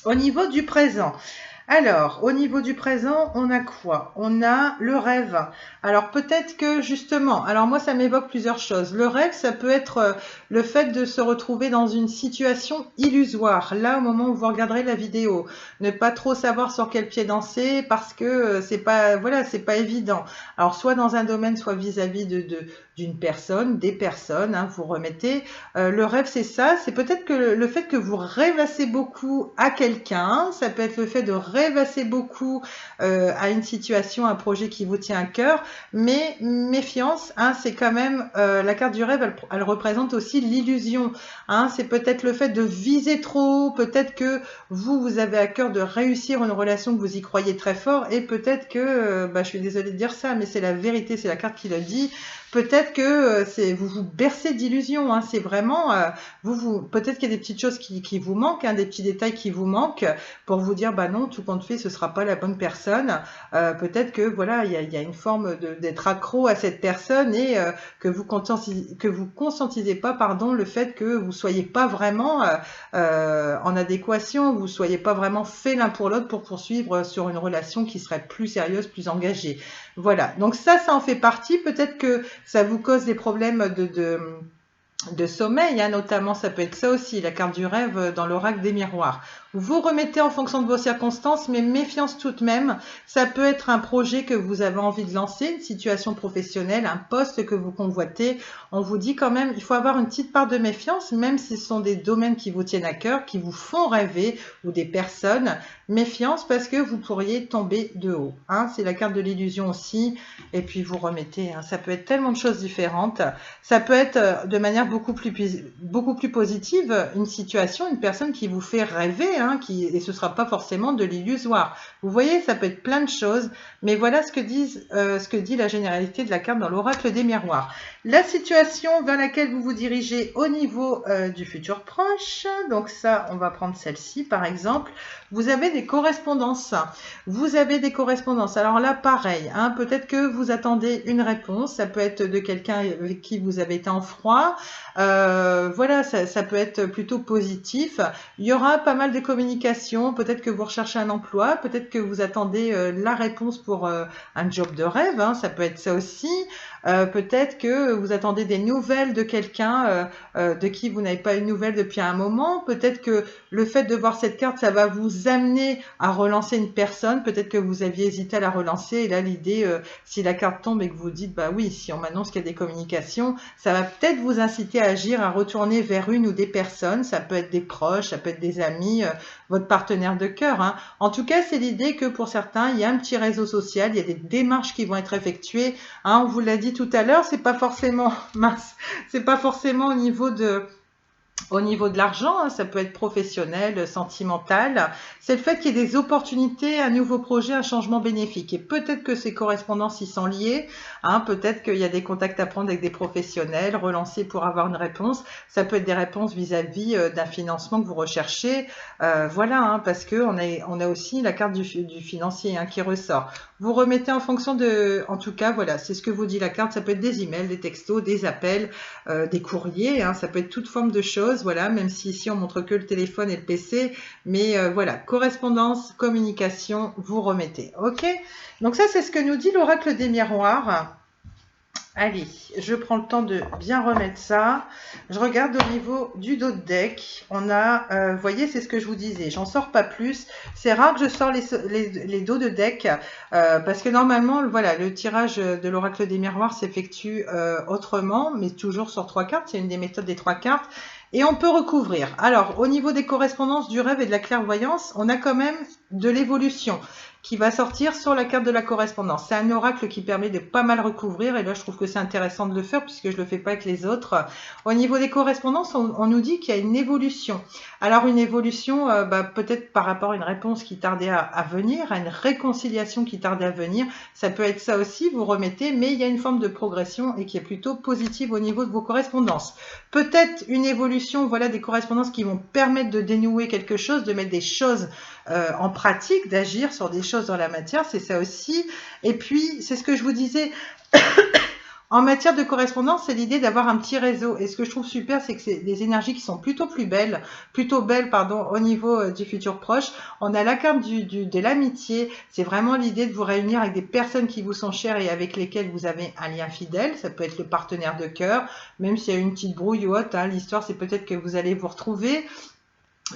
Au niveau du présent. Alors, au niveau du présent, on a quoi? On a le rêve. Alors, peut-être que justement, alors moi, ça m'évoque plusieurs choses. Le rêve, ça peut être le fait de se retrouver dans une situation illusoire. Là, au moment où vous regarderez la vidéo, ne pas trop savoir sur quel pied danser parce que c'est pas, voilà, c'est pas évident. Alors, soit dans un domaine, soit vis-à-vis d'une personne, des personnes, vous remettez. Le rêve, c'est ça. C'est peut-être que le fait que vous rêvassez beaucoup à quelqu'un. Ça peut être le fait de rêvassez beaucoup à une situation, un projet qui vous tient à cœur, mais méfiance, hein, c'est quand même, la carte du rêve, elle représente aussi l'illusion, hein, c'est peut-être le fait de viser trop haut, peut-être que vous avez à cœur de réussir une relation que vous y croyez très fort, et peut-être que, je suis désolée de dire ça, mais c'est la vérité, c'est la carte qui le dit, peut-être que vous vous bercez d'illusions, hein, c'est vraiment, peut-être qu'il y a des petites choses qui vous manquent, hein, des petits détails qui vous manquent, pour vous dire, bah non, tout compte fait, ce sera pas la bonne personne, peut-être que voilà, il y a une forme d'être accro à cette personne, et que vous conscientisez pas, pardon, le fait que vous soyez pas vraiment en adéquation, vous soyez pas vraiment fait l'un pour l'autre pour poursuivre sur une relation qui serait plus sérieuse, plus engagée. Voilà, donc ça en fait partie. Peut-être que ça vous cause des problèmes de sommeil, hein, notamment, ça peut être ça aussi, la carte du rêve dans l'oracle des miroirs. Vous remettez en fonction de vos circonstances, mais méfiance tout de même. Ça peut être un projet que vous avez envie de lancer, une situation professionnelle, un poste que vous convoitez. On vous dit quand même, il faut avoir une petite part de méfiance, même si ce sont des domaines qui vous tiennent à cœur, qui vous font rêver, ou des personnes. Méfiance parce que vous pourriez tomber de haut, hein. C'est la carte de l'illusion aussi. Et puis vous remettez, hein. Ça peut être tellement de choses différentes. Ça peut être de manière beaucoup plus positive, une situation, une personne qui vous fait rêver, hein, et ce ne sera pas forcément de l'illusoire. Vous voyez, ça peut être plein de choses, mais voilà ce que dit la généralité de la carte dans l'oracle des miroirs. La situation vers laquelle vous vous dirigez au niveau du futur proche, donc ça, on va prendre celle-ci par exemple. Vous avez des correspondances. Vous avez des correspondances. Alors là, pareil, hein, peut-être que vous attendez une réponse. Ça peut être de quelqu'un avec qui vous avez été en froid. Voilà, ça peut être plutôt positif. Il y aura pas mal de communication. Peut-être que vous recherchez un emploi. Peut-être que vous attendez la réponse pour un job de rêve, hein, ça peut être ça aussi. Peut-être que vous attendez des nouvelles de quelqu'un de qui vous n'avez pas eu de nouvelles depuis un moment. Peut-être que le fait de voir cette carte, ça va vous amener à relancer une personne. Peut-être que vous aviez hésité à la relancer. Et là, l'idée, si la carte tombe et que vous dites, bah oui, si on m'annonce qu'il y a des communications, ça va peut-être vous inciter à agir, à retourner vers une ou des personnes. Ça peut être des proches, ça peut être des amis, votre partenaire de cœur, hein. En tout cas, c'est l'idée que pour certains, il y a un petit réseau social, il y a des démarches qui vont être effectuées, hein. On vous l'a dit tout à l'heure, c'est pas forcément c'est pas forcément au niveau de l'argent, hein, ça peut être professionnel, sentimental. C'est le fait qu'il y ait des opportunités, un nouveau projet, un changement bénéfique. Et peut-être que ces correspondances y sont liées, hein, peut-être qu'il y a des contacts à prendre avec des professionnels, relancer pour avoir une réponse. Ça peut être des réponses vis-à-vis d'un financement que vous recherchez. Voilà, hein, parce que on a aussi la carte du financier, hein, qui ressort. Vous remettez en fonction de... En tout cas, voilà, c'est ce que vous dit la carte. Ça peut être des emails, des textos, des appels, des courriers, hein, ça peut être toute forme de choses, voilà, même si ici on montre que le téléphone et le PC, mais voilà, correspondance, communication, vous remettez, ok? Donc ça, c'est ce que nous dit l'oracle des miroirs. Allez, je prends le temps de bien remettre ça. Je regarde au niveau du dos de deck. On a, vous voyez, c'est ce que je vous disais. J'en sors pas plus. C'est rare que je sors les dos de deck parce que normalement, voilà, le tirage de l'oracle des miroirs s'effectue autrement, mais toujours sur 3 cartes. C'est une des méthodes des 3 cartes. Et on peut recouvrir. Alors, au niveau des correspondances du rêve et de la clairvoyance, on a quand même de l'évolution qui va sortir sur la carte de la correspondance. C'est un oracle qui permet de pas mal recouvrir, et là je trouve que c'est intéressant de le faire puisque je le fais pas avec les autres. Au niveau des correspondances, on nous dit qu'il y a une évolution. Alors une évolution, peut-être par rapport à une réponse qui tardait à venir, à une réconciliation qui tardait à venir, ça peut être ça aussi, vous remettez, mais il y a une forme de progression et qui est plutôt positive au niveau de vos correspondances. Peut-être une évolution, voilà, des correspondances qui vont permettre de dénouer quelque chose, de mettre des choses en pratique, d'agir sur des choses dans la matière, c'est ça aussi. Et puis, c'est ce que je vous disais, en matière de correspondance, c'est l'idée d'avoir un petit réseau. Et ce que je trouve super, c'est que c'est des énergies qui sont plutôt belles, au niveau du futur proche. On a la carte de l'amitié. C'est vraiment l'idée de vous réunir avec des personnes qui vous sont chères et avec lesquelles vous avez un lien fidèle. Ça peut être le partenaire de cœur, même s'il y a une petite brouille ou autre, hein. L'histoire, c'est peut-être que vous allez vous retrouver.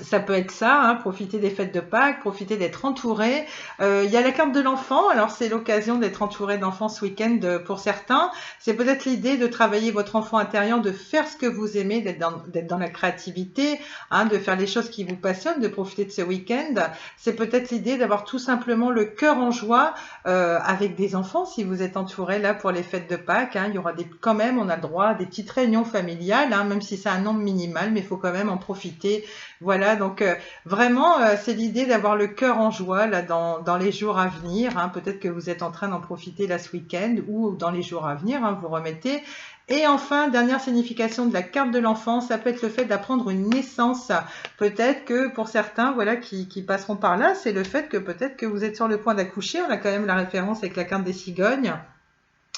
Ça peut être ça, hein, profiter des fêtes de Pâques, profiter d'être entouré. Il y a la carte de l'enfant, alors c'est l'occasion d'être entouré d'enfants ce week-end pour certains. C'est peut-être l'idée de travailler votre enfant intérieur, de faire ce que vous aimez, d'être dans la créativité, hein, de faire les choses qui vous passionnent, de profiter de ce week-end. C'est peut-être l'idée d'avoir tout simplement le cœur en joie avec des enfants, si vous êtes entouré là pour les fêtes de Pâques. Hein, il y aura quand même, on a le droit à des petites réunions familiales, hein, même si c'est un nombre minimal, mais il faut quand même en profiter. Voilà, donc vraiment, c'est l'idée d'avoir le cœur en joie là dans les jours à venir. Hein. Peut-être que vous êtes en train d'en profiter là ce week-end ou dans les jours à venir, hein, vous remettez. Et enfin, dernière signification de la carte de l'enfant, ça peut être le fait d'apprendre une naissance. Peut-être que pour certains, voilà, qui passeront par là, c'est le fait que peut-être que vous êtes sur le point d'accoucher. On a quand même la référence avec la carte des cigognes.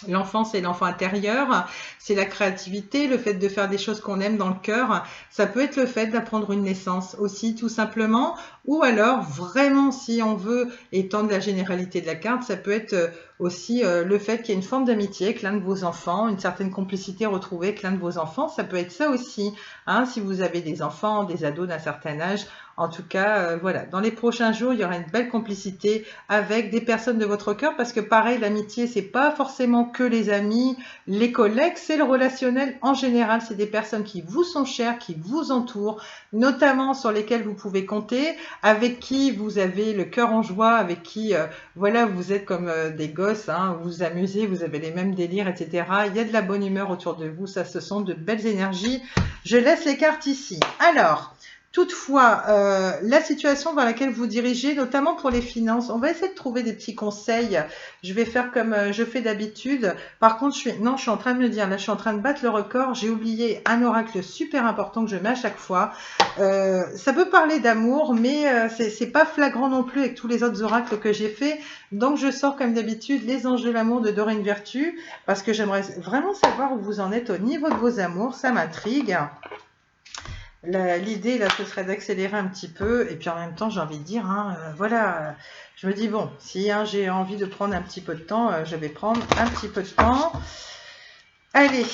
L'enfant, c'est l'enfant intérieur, c'est la créativité, le fait de faire des choses qu'on aime dans le cœur. Ça peut être le fait d'apprendre une naissance aussi, tout simplement. Ou alors, vraiment, si on veut étendre la généralité de la carte, ça peut être aussi le fait qu'il y ait une forme d'amitié avec l'un de vos enfants, une certaine complicité retrouvée avec l'un de vos enfants. Ça peut être ça aussi, hein, si vous avez des enfants, des ados d'un certain âge. En tout cas, voilà, dans les prochains jours, il y aura une belle complicité avec des personnes de votre cœur parce que pareil, l'amitié, c'est pas forcément que les amis, les collègues, c'est le relationnel en général. C'est des personnes qui vous sont chères, qui vous entourent, notamment sur lesquelles vous pouvez compter, avec qui vous avez le cœur en joie, avec qui, voilà, vous êtes comme des gosses, hein, vous vous amusez, vous avez les mêmes délires, etc. Il y a de la bonne humeur autour de vous, ça, ce sont de belles énergies. Je laisse les cartes ici. Alors, toutefois, la situation vers laquelle vous dirigez, notamment pour les finances, on va essayer de trouver des petits conseils. Je vais faire comme je fais d'habitude. Par contre, je suis en train de me dire, là, je suis en train de battre le record. J'ai oublié un oracle super important que je mets à chaque fois. Ça peut parler d'amour, mais c'est pas flagrant non plus avec tous les autres oracles que j'ai fait. Donc, je sors comme d'habitude les anges de l'amour de Dorine Vertu, parce que j'aimerais vraiment savoir où vous en êtes au niveau de vos amours. Ça m'intrigue. L'idée, là, ce serait d'accélérer un petit peu. Et puis, en même temps, j'ai envie de dire, hein, voilà, je me dis, bon, si hein, j'ai envie de prendre un petit peu de temps, je vais prendre un petit peu de temps. Allez,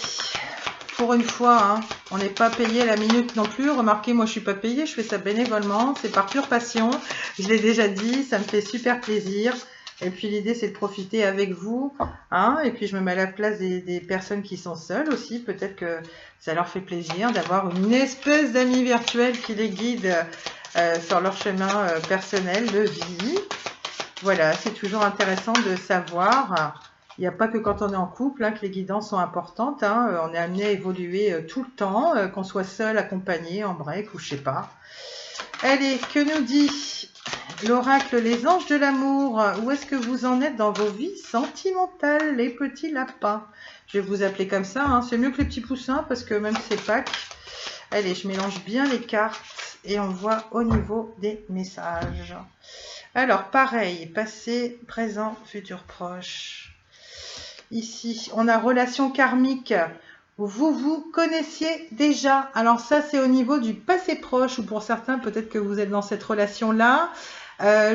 pour une fois, hein, on n'est pas payé à la minute non plus. Remarquez, moi, je suis pas payée, je fais ça bénévolement. C'est par pure passion. Je l'ai déjà dit, ça me fait super plaisir. Et puis l'idée, c'est de profiter avec vous. Hein, et puis je me mets à la place des personnes qui sont seules aussi. Peut-être que ça leur fait plaisir d'avoir une espèce d'ami virtuel qui les guide sur leur chemin personnel de vie. Voilà, c'est toujours intéressant de savoir. Il n'y a pas que quand on est en couple hein, que les guidances sont importantes. Hein. On est amené à évoluer tout le temps, qu'on soit seul, accompagné, en break ou je sais pas. Allez, que nous dit l'oracle Les Anges de l'amour? Où est-ce que vous en êtes dans vos vies sentimentales, les petits lapins? Je vais vous appeler comme ça, hein. C'est mieux que les petits poussins parce que même si c'est Pâques. Allez, je mélange bien les cartes et on voit au niveau des messages. Alors, pareil, passé, présent, futur proche. Ici, on a relation karmique. Vous vous connaissiez déjà. Alors ça, c'est au niveau du passé proche, ou pour certains, peut-être que vous êtes dans cette relation-là.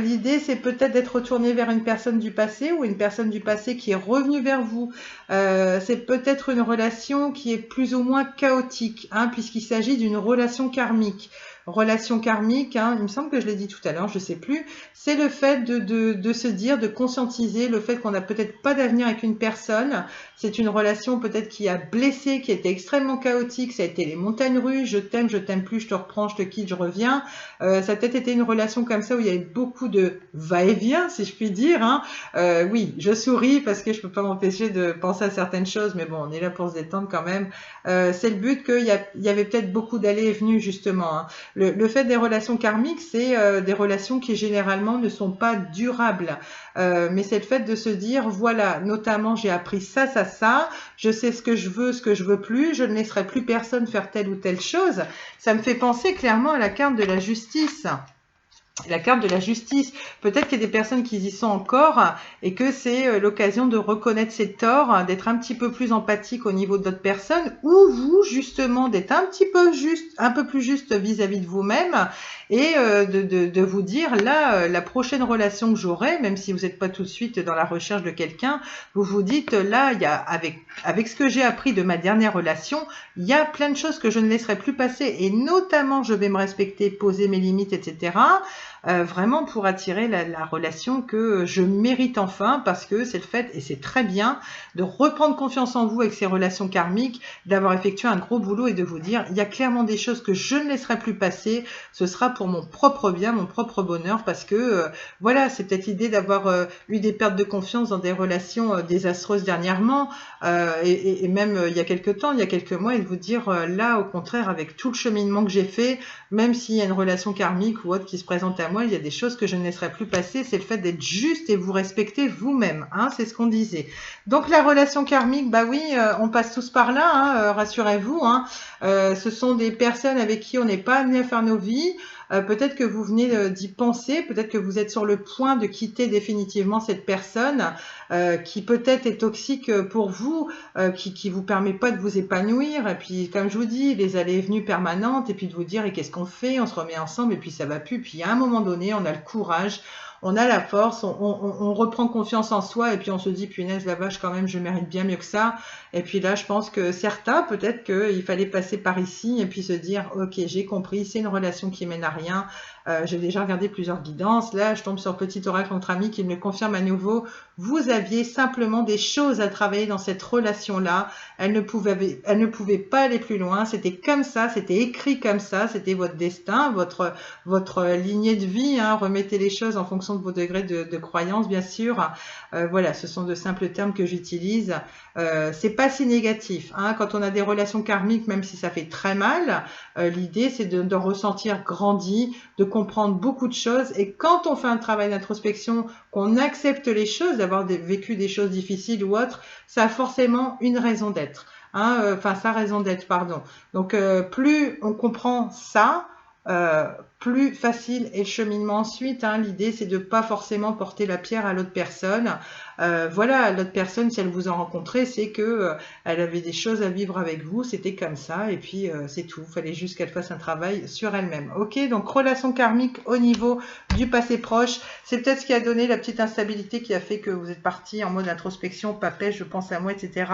L'idée, c'est peut-être d'être retourné vers une personne du passé ou une personne du passé qui est revenue vers vous. C'est peut-être une relation qui est plus ou moins chaotique, hein, puisqu'il s'agit d'une relation karmique. Relation karmique, hein, il me semble que je l'ai dit tout à l'heure, je sais plus, c'est le fait de se dire, de conscientiser le fait qu'on n'a peut-être pas d'avenir avec une personne. C'est une relation peut-être qui a blessé, qui a été extrêmement chaotique, ça a été les montagnes russes, je t'aime plus, je te reprends, je te quitte, je reviens. Ça a peut-être été une relation comme ça où il y avait beaucoup de va-et-vient, si je puis dire. Hein. Oui, je souris parce que je peux pas m'empêcher de penser à certaines choses, mais bon, on est là pour se détendre quand même. C'est le but qu'il y avait peut-être beaucoup d'allées et venues justement. Hein. Le fait des relations karmiques, c'est des relations qui généralement ne sont pas durables. Mais c'est le fait de se dire, voilà, notamment j'ai appris ça, je sais ce que je veux plus, je ne laisserai plus personne faire telle ou telle chose. Ça me fait penser clairement à la carte de la justice. la carte de la justice. Peut-être qu'il y a des personnes qui y sont encore et que c'est l'occasion de reconnaître ses torts, d'être un petit peu plus empathique au niveau d'autres personnes, ou vous, justement, d'être un petit peu juste, un peu plus juste vis-à-vis de vous-même et de vous dire, là, la prochaine relation que j'aurai, même si vous n'êtes pas tout de suite dans la recherche de quelqu'un, vous vous dites, là, il y a, avec ce que j'ai appris de ma dernière relation, il y a plein de choses que je ne laisserai plus passer et notamment, je vais me respecter, poser mes limites, etc. Vraiment pour attirer la relation que je mérite enfin, parce que c'est le fait, et c'est très bien, de reprendre confiance en vous avec ces relations karmiques, d'avoir effectué un gros boulot et de vous dire, il y a clairement des choses que je ne laisserai plus passer, ce sera pour mon propre bien, mon propre bonheur, parce que voilà, c'est peut-être l'idée d'avoir eu des pertes de confiance dans des relations désastreuses dernièrement, et même il y a quelques temps, il y a quelques mois, et de vous dire, là, au contraire, avec tout le cheminement que j'ai fait, même s'il y a une relation karmique ou autre qui se présente à moi, il y a des choses que je ne laisserai plus passer. C'est le fait d'être juste et vous respecter vous-même. Hein, c'est ce qu'on disait. Donc la relation karmique, bah oui, on passe tous par là, hein, rassurez-vous. Hein. Ce sont des personnes avec qui on n'est pas amené à faire nos vies. Peut-être que vous venez d'y penser, peut-être que vous êtes sur le point de quitter définitivement cette personne qui peut-être est toxique pour vous, qui vous permet pas de vous épanouir. Et puis, comme je vous dis, les allées et venues permanentes, et puis de vous dire, et qu'est-ce qu'on fait? On se remet ensemble, et puis ça va plus. Puis à un moment donné, on a le courage, on a la force, on reprend confiance en soi, et puis on se dit, punaise, la vache, quand même, je mérite bien mieux que ça. Et puis là, je pense que certains, peut-être qu'il fallait passer par ici, et puis se dire, ok, j'ai compris, c'est une relation qui mène à rien. J'ai déjà regardé plusieurs guidances. Là, je tombe sur Petit Oracle entre amis qui me confirme à nouveau. Vous aviez simplement des choses à travailler dans cette relation-là. Elle ne pouvait pas aller plus loin. C'était comme ça, c'était écrit comme ça. C'était votre destin, votre lignée de vie. Hein. Remettez les choses en fonction de vos degrés de croyance, bien sûr. Voilà, ce sont de simples termes que j'utilise. C'est pas si négatif. Hein. Quand on a des relations karmiques, même si ça fait très mal, l'idée c'est de ressentir grandi, de comprendre beaucoup de choses. Et quand on fait un travail d'introspection, qu'on accepte les choses, d'avoir vécu des choses difficiles ou autres, ça a forcément une raison d'être. Hein, sa raison d'être, pardon. Donc, plus on comprend ça, plus facile est le cheminement ensuite. Hein. L'idée, c'est de pas forcément porter la pierre à l'autre personne. Voilà, l'autre personne, si elle vous a rencontré, c'est que elle avait des choses à vivre avec vous, c'était comme ça, et puis c'est tout. Il fallait juste qu'elle fasse un travail sur elle-même. Ok, donc relation karmique au niveau du passé proche, c'est peut-être ce qui a donné la petite instabilité qui a fait que vous êtes parti en mode introspection, papet, je pense à moi, etc.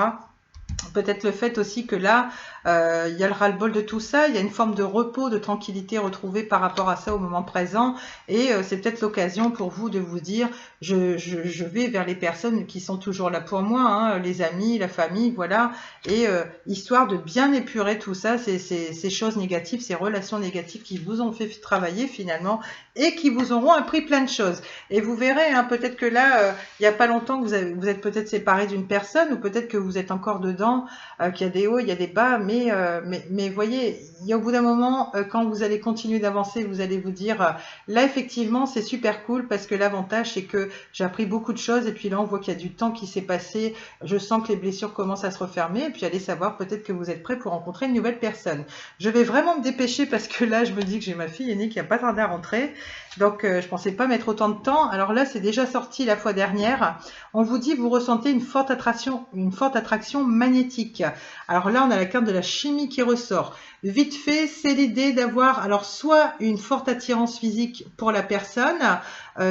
Peut-être le fait aussi que là, il y a le ras-le-bol de tout ça, il y a une forme de repos, de tranquillité retrouvée par rapport à ça au moment présent, et c'est peut-être l'occasion pour vous de vous dire, je vais vers les personnes qui sont toujours là pour moi, hein, les amis, la famille, voilà, et histoire de bien épurer tout ça, ces choses négatives, ces relations négatives qui vous ont fait travailler finalement, et qui vous auront appris plein de choses. Et vous verrez, hein, peut-être que là, il n'y a pas longtemps que vous êtes peut-être séparé d'une personne, ou peut-être que vous êtes encore dedans, qu'il y a des hauts, il y a des bas, mais voyez, il y a au bout d'un moment, quand vous allez continuer d'avancer, vous allez vous dire, là effectivement c'est super cool, parce que l'avantage c'est que j'ai appris beaucoup de choses, et puis là on voit qu'il y a du temps qui s'est passé, je sens que les blessures commencent à se refermer, et puis allez savoir, peut-être que vous êtes prêt pour rencontrer une nouvelle personne. Je vais vraiment me dépêcher, parce que là je me dis que j'ai ma fille aînée qui n'a pas tardé à rentrer, donc je pensais pas mettre autant de temps. Alors là c'est déjà sorti la fois dernière. On vous dit, vous ressentez une forte attraction magnétique. Alors là, on a la carte de la chimie qui ressort. Vite fait, c'est l'idée d'avoir alors soit une forte attirance physique pour la personne,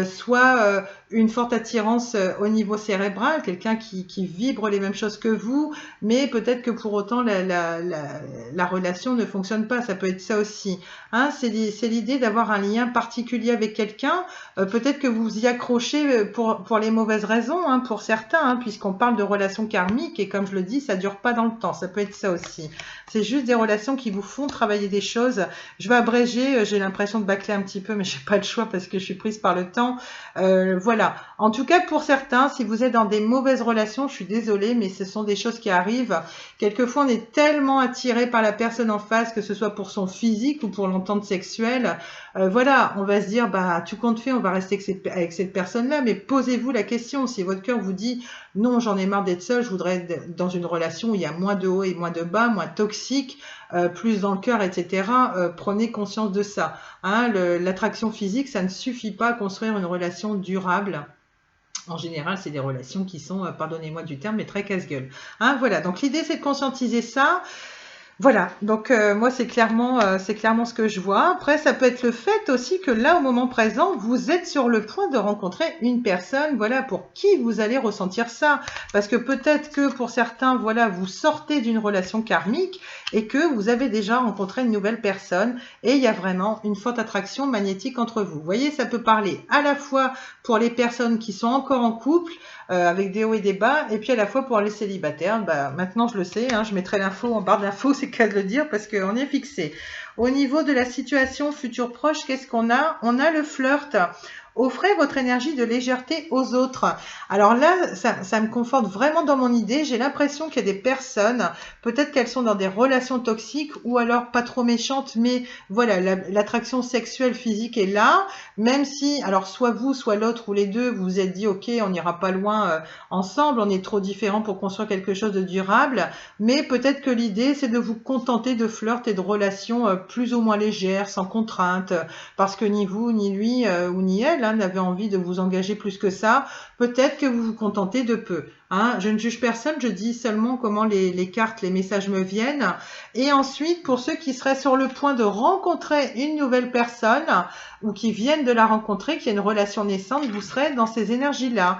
soit une forte attirance au niveau cérébral, quelqu'un qui vibre les mêmes choses que vous, mais peut-être que pour autant la relation ne fonctionne pas. Ça peut être ça aussi. Hein, c'est l'idée d'avoir un lien particulier avec quelqu'un. Peut-être que vous y accrochez pour les mauvaises raisons, hein, pour certains, hein, puisqu'on parle de relations karmiques, et comme je le dis, ça dure pas dans le temps. Ça peut être ça aussi. C'est juste des relations qui vous font travailler des choses. Je vais abréger, j'ai l'impression de bâcler un petit peu, mais j'ai pas le choix parce que je suis prise par le temps. Voilà. En tout cas, pour certains, si vous êtes dans des mauvaises relations, je suis désolée, mais ce sont des choses qui arrivent. Quelquefois, on est tellement attiré par la personne en face, que ce soit pour son physique ou pour l'entente sexuelle. Voilà, on va se dire, bah, tout compte fait, on va rester avec cette personne-là, mais posez-vous la question. Si votre cœur vous dit, non, j'en ai marre d'être seule, je voudrais être dans une relation relation où il y a moins de haut et moins de bas, moins toxique, plus dans le cœur, etc. Prenez conscience de ça. Hein, l'attraction physique, ça ne suffit pas à construire une relation durable. En général, c'est des relations qui sont, pardonnez-moi du terme, mais très casse-gueule. Hein, voilà, donc l'idée, c'est de conscientiser ça. Voilà, donc moi c'est clairement ce que je vois. Après, ça peut être le fait aussi que là, au moment présent, vous êtes sur le point de rencontrer une personne, voilà, pour qui vous allez ressentir ça. Parce que peut-être que pour certains, voilà, vous sortez d'une relation karmique et que vous avez déjà rencontré une nouvelle personne et il y a vraiment une forte attraction magnétique entre vous. Vous voyez, ça peut parler à la fois pour les personnes qui sont encore en couple, avec des hauts et des bas, et puis à la fois pour les célibataires. Bah, maintenant je le sais, hein, je mettrai l'info en barre d'infos, c'est qu'à de le dire parce qu'on est fixé. Au niveau de la situation future proche, qu'est-ce qu'on a? On a le flirt. Offrez votre énergie de légèreté aux autres. Alors là, ça me conforte vraiment dans mon idée. J'ai l'impression qu'il y a des personnes, peut-être qu'elles sont dans des relations toxiques ou alors pas trop méchantes, mais voilà, l'attraction sexuelle physique est là, même si, alors soit vous, soit l'autre ou les deux, vous vous êtes dit, ok, on n'ira pas loin ensemble, on est trop différents pour construire quelque chose de durable, mais peut-être que l'idée, c'est de vous contenter de flirt et de relations plus ou moins légères, sans contrainte, parce que ni vous, ni lui, ou ni elle, n'avez envie de vous engager plus que ça, peut-être que vous vous contentez de peu. Hein, je ne juge personne, je dis seulement comment les cartes, les messages me viennent. Et ensuite, pour ceux qui seraient sur le point de rencontrer une nouvelle personne ou qui viennent de la rencontrer, qui a une relation naissante, vous serez dans ces énergies-là.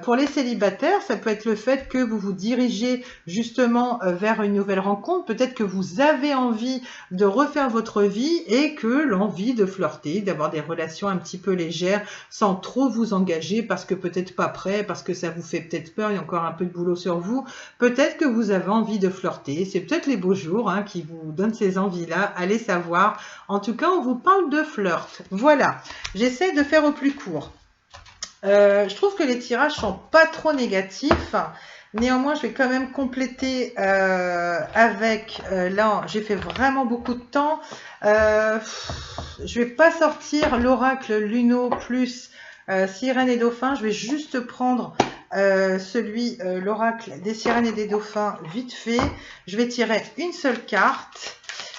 Pour les célibataires, ça peut être le fait que vous vous dirigez justement vers une nouvelle rencontre. Peut-être que vous avez envie de refaire votre vie et que l'envie de flirter, d'avoir des relations un petit peu légères sans trop vous engager parce que peut-être pas prêt, parce que ça vous fait peut-être peur, il y a encore un peu de boulot sur vous. Peut-être que vous avez envie de flirter. C'est peut-être les beaux jours qui vous donnent ces envies-là. Allez savoir. En tout cas, on vous parle de flirt. Voilà. J'essaie de faire au plus court. Je trouve que les tirages sont pas trop négatifs. Néanmoins, je vais quand même compléter avec... là, j'ai fait vraiment beaucoup de temps. Je vais pas sortir l'oracle Luno plus Sirène et Dauphin. Je vais juste prendre l'oracle des Sirènes et des Dauphins vite fait. Je vais tirer une seule carte.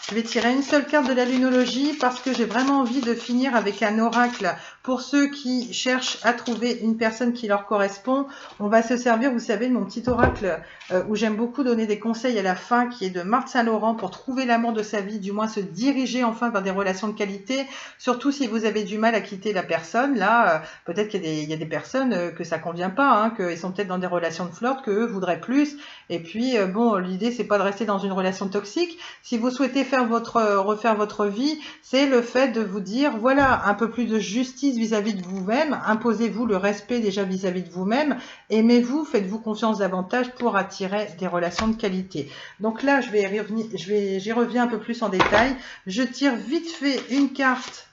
Je vais tirer une seule carte de la lunologie parce que j'ai vraiment envie de finir avec un oracle. Pour ceux qui cherchent à trouver une personne qui leur correspond, on va se servir, vous savez, de mon petit oracle où j'aime beaucoup donner des conseils à la fin, qui est de Marthe Saint-Laurent pour trouver l'amour de sa vie, du moins se diriger enfin vers des relations de qualité, surtout si vous avez du mal à quitter la personne. Là, peut-être qu'il y a des personnes que ça convient pas, qu'ils sont peut-être dans des relations de flirt, qu'eux voudraient plus. Et puis, bon, l'idée, c'est pas de rester dans une relation toxique. Si vous souhaitez refaire votre vie, c'est le fait de vous dire, voilà, un peu plus de justice vis-à-vis de vous-même, imposez-vous le respect déjà vis-à-vis de vous-même, aimez-vous, faites-vous confiance davantage pour attirer des relations de qualité. Donc là, j'y reviens un peu plus en détail. Je tire vite fait une carte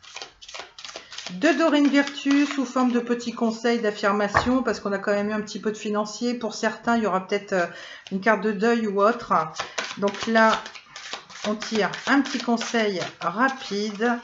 de Dorine Virtue sous forme de petits conseils d'affirmation, parce qu'on a quand même eu un petit peu de financier. Pour certains, il y aura peut-être une carte de deuil ou autre. Donc là, on tire un petit conseil rapide.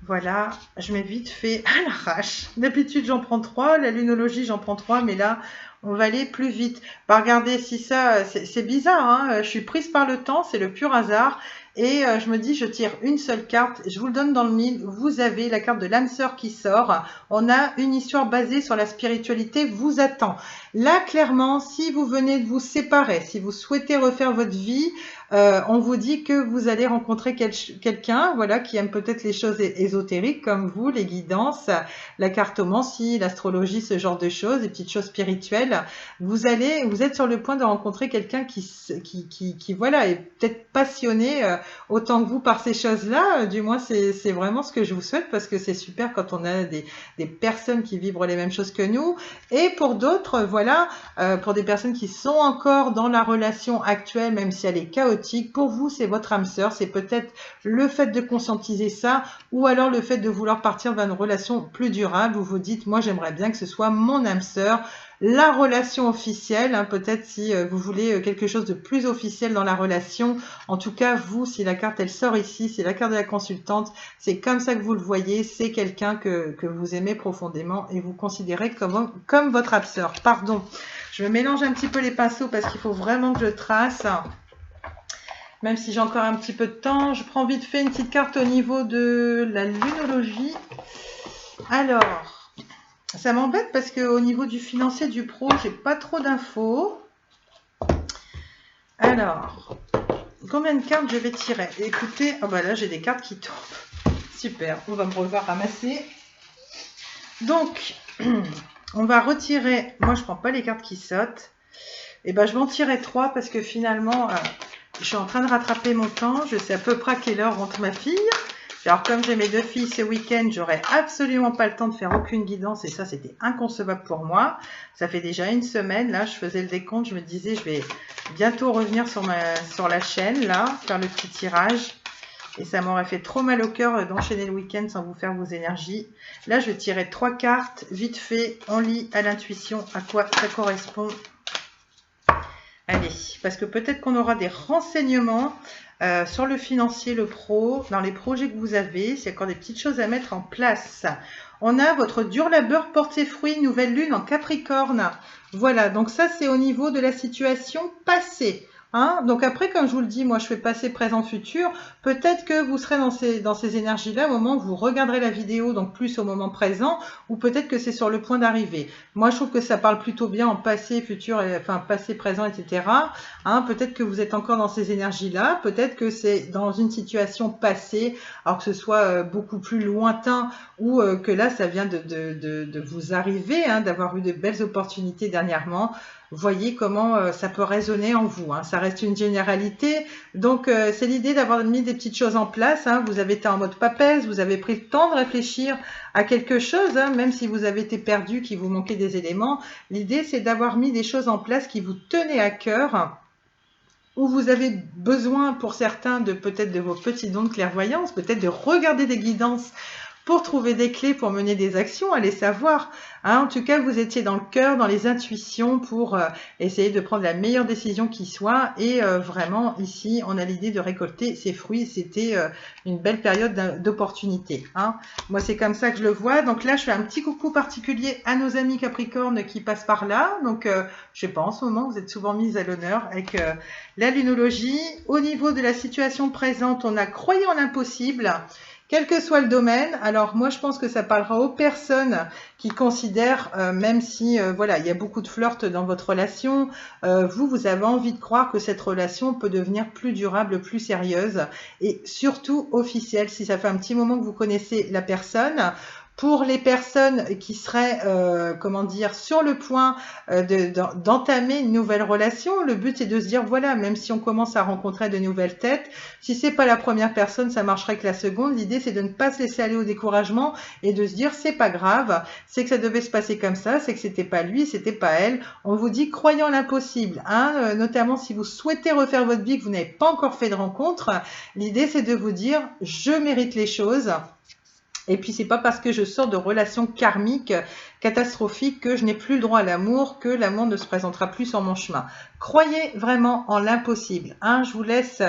Voilà, je mets vite fait à l'arrache. D'habitude, j'en prends 3. La lunologie, j'en prends 3. Mais là, on va aller plus vite. Bah, regardez, si ça, c'est bizarre. Hein, je suis prise par le temps. C'est le pur hasard. Et je me dis, je tire une seule carte. Je vous le donne dans le mille. Vous avez la carte de l'âme sœur qui sort. On a une histoire basée sur la spiritualité vous attend. Là, clairement, si vous venez de vous séparer, si vous souhaitez refaire votre vie, on vous dit que vous allez rencontrer quelqu'un, voilà, qui aime peut-être les choses ésotériques comme vous, les guidances, la cartomancie, l'astrologie, ce genre de choses, des petites choses spirituelles. Vous êtes sur le point de rencontrer quelqu'un qui voilà, est peut-être passionné autant que vous par ces choses-là. Du moins, c'est vraiment ce que je vous souhaite, parce que c'est super quand on a des personnes qui vibrent les mêmes choses que nous. Et pour d'autres, voilà, pour des personnes qui sont encore dans la relation actuelle, même si elle est chaotique, pour vous, c'est votre âme sœur. C'est peut-être le fait de conscientiser ça, ou alors le fait de vouloir partir vers une relation plus durable. Vous vous dites, moi, j'aimerais bien que ce soit mon âme sœur, la relation officielle, hein, peut-être si vous voulez quelque chose de plus officiel dans la relation. En tout cas, vous, si la carte elle sort ici, c'est la carte de la consultante, c'est comme ça que vous le voyez, c'est quelqu'un que vous aimez profondément et vous considérez comme votre âme sœur. Pardon. Je me mélange un petit peu les pinceaux parce qu'il faut vraiment que je trace. Même si j'ai encore un petit peu de temps, je prends vite fait une petite carte au niveau de la lunologie. Alors, ça m'embête parce qu'au niveau du financier du pro, j'ai pas trop d'infos. Alors, combien de cartes je vais tirer? Écoutez, oh bah là j'ai des cartes qui tombent. Super, on va me revoir ramasser. Donc, on va retirer. Moi, je prends pas les cartes qui sautent. Et ben, je vais en tirer 3 parce que finalement, je suis en train de rattraper mon temps. Je sais à peu près à quelle heure rentre ma fille. Alors, comme j'ai mes 2 filles ce week-end, j'aurais absolument pas le temps de faire aucune guidance. Et ça, c'était inconcevable pour moi. Ça fait déjà une semaine. Là, je faisais le décompte. Je me disais, je vais bientôt revenir sur la chaîne, là, faire le petit tirage. Et ça m'aurait fait trop mal au cœur d'enchaîner le week-end sans vous faire vos énergies. Là, je vais tirer 3 cartes. Vite fait, on lit à l'intuition à quoi ça correspond. Allez, parce que peut-être qu'on aura des renseignements sur le financier, le pro, dans les projets que vous avez. C'est encore des petites choses à mettre en place. On a votre dur labeur porte ses fruits, nouvelle lune en Capricorne. Voilà, donc ça, c'est au niveau de la situation passée. Hein, donc après, comme je vous le dis, moi je fais passé, présent, futur. Peut-être que vous serez dans ces énergies-là au moment où vous regarderez la vidéo, donc plus au moment présent, ou peut-être que c'est sur le point d'arriver. Moi je trouve que ça parle plutôt bien en passé, futur, enfin passé, présent, etc. Hein, peut-être que vous êtes encore dans ces énergies-là, peut-être que c'est dans une situation passée, alors que ce soit beaucoup plus lointain ou que là ça vient de vous arriver, hein, d'avoir eu de belles opportunités dernièrement. Voyez comment ça peut résonner en vous. Hein. Ça reste une généralité. Donc, c'est l'idée d'avoir mis des petites choses en place. Hein. Vous avez été en mode papesse, vous avez pris le temps de réfléchir à quelque chose, hein, même si vous avez été perdu, qu'il vous manquait des éléments. L'idée, c'est d'avoir mis des choses en place qui vous tenaient à cœur, où vous avez besoin, pour certains, de peut-être de vos petits dons de clairvoyance, peut-être de regarder des guidances pour trouver des clés, pour mener des actions, allez savoir. Hein, en tout cas, vous étiez dans le cœur, dans les intuitions pour essayer de prendre la meilleure décision qui soit. Et vraiment, ici, on a l'idée de récolter ces fruits. C'était une belle période d'opportunité. Hein. Moi, c'est comme ça que je le vois. Donc là, je fais un petit coucou particulier à nos amis Capricorne qui passent par là. Donc, je sais pas, en ce moment, vous êtes souvent mis à l'honneur avec la lunologie. Au niveau de la situation présente, on a croyé en l'impossible. Quel que soit le domaine, alors moi je pense que ça parlera aux personnes qui considèrent, même si voilà, il y a beaucoup de flirt dans votre relation, vous avez envie de croire que cette relation peut devenir plus durable, plus sérieuse et surtout officielle. Si ça fait un petit moment que vous connaissez la personne, pour les personnes qui seraient, comment dire, sur le point d'entamer une nouvelle relation, le but est de se dire, voilà, même si on commence à rencontrer de nouvelles têtes, si c'est pas la première personne, ça marcherait que la seconde. L'idée, c'est de ne pas se laisser aller au découragement et de se dire, c'est pas grave, c'est que ça devait se passer comme ça, c'est que c'était pas lui, c'était pas elle. On vous dit, croyant l'impossible, hein, notamment si vous souhaitez refaire votre vie, que vous n'avez pas encore fait de rencontre, l'idée, c'est de vous dire, je mérite les choses. Et puis, c'est pas parce que je sors de relations karmiques catastrophiques que je n'ai plus le droit à l'amour, que l'amour ne se présentera plus sur mon chemin. Croyez vraiment en l'impossible. Hein, je vous laisse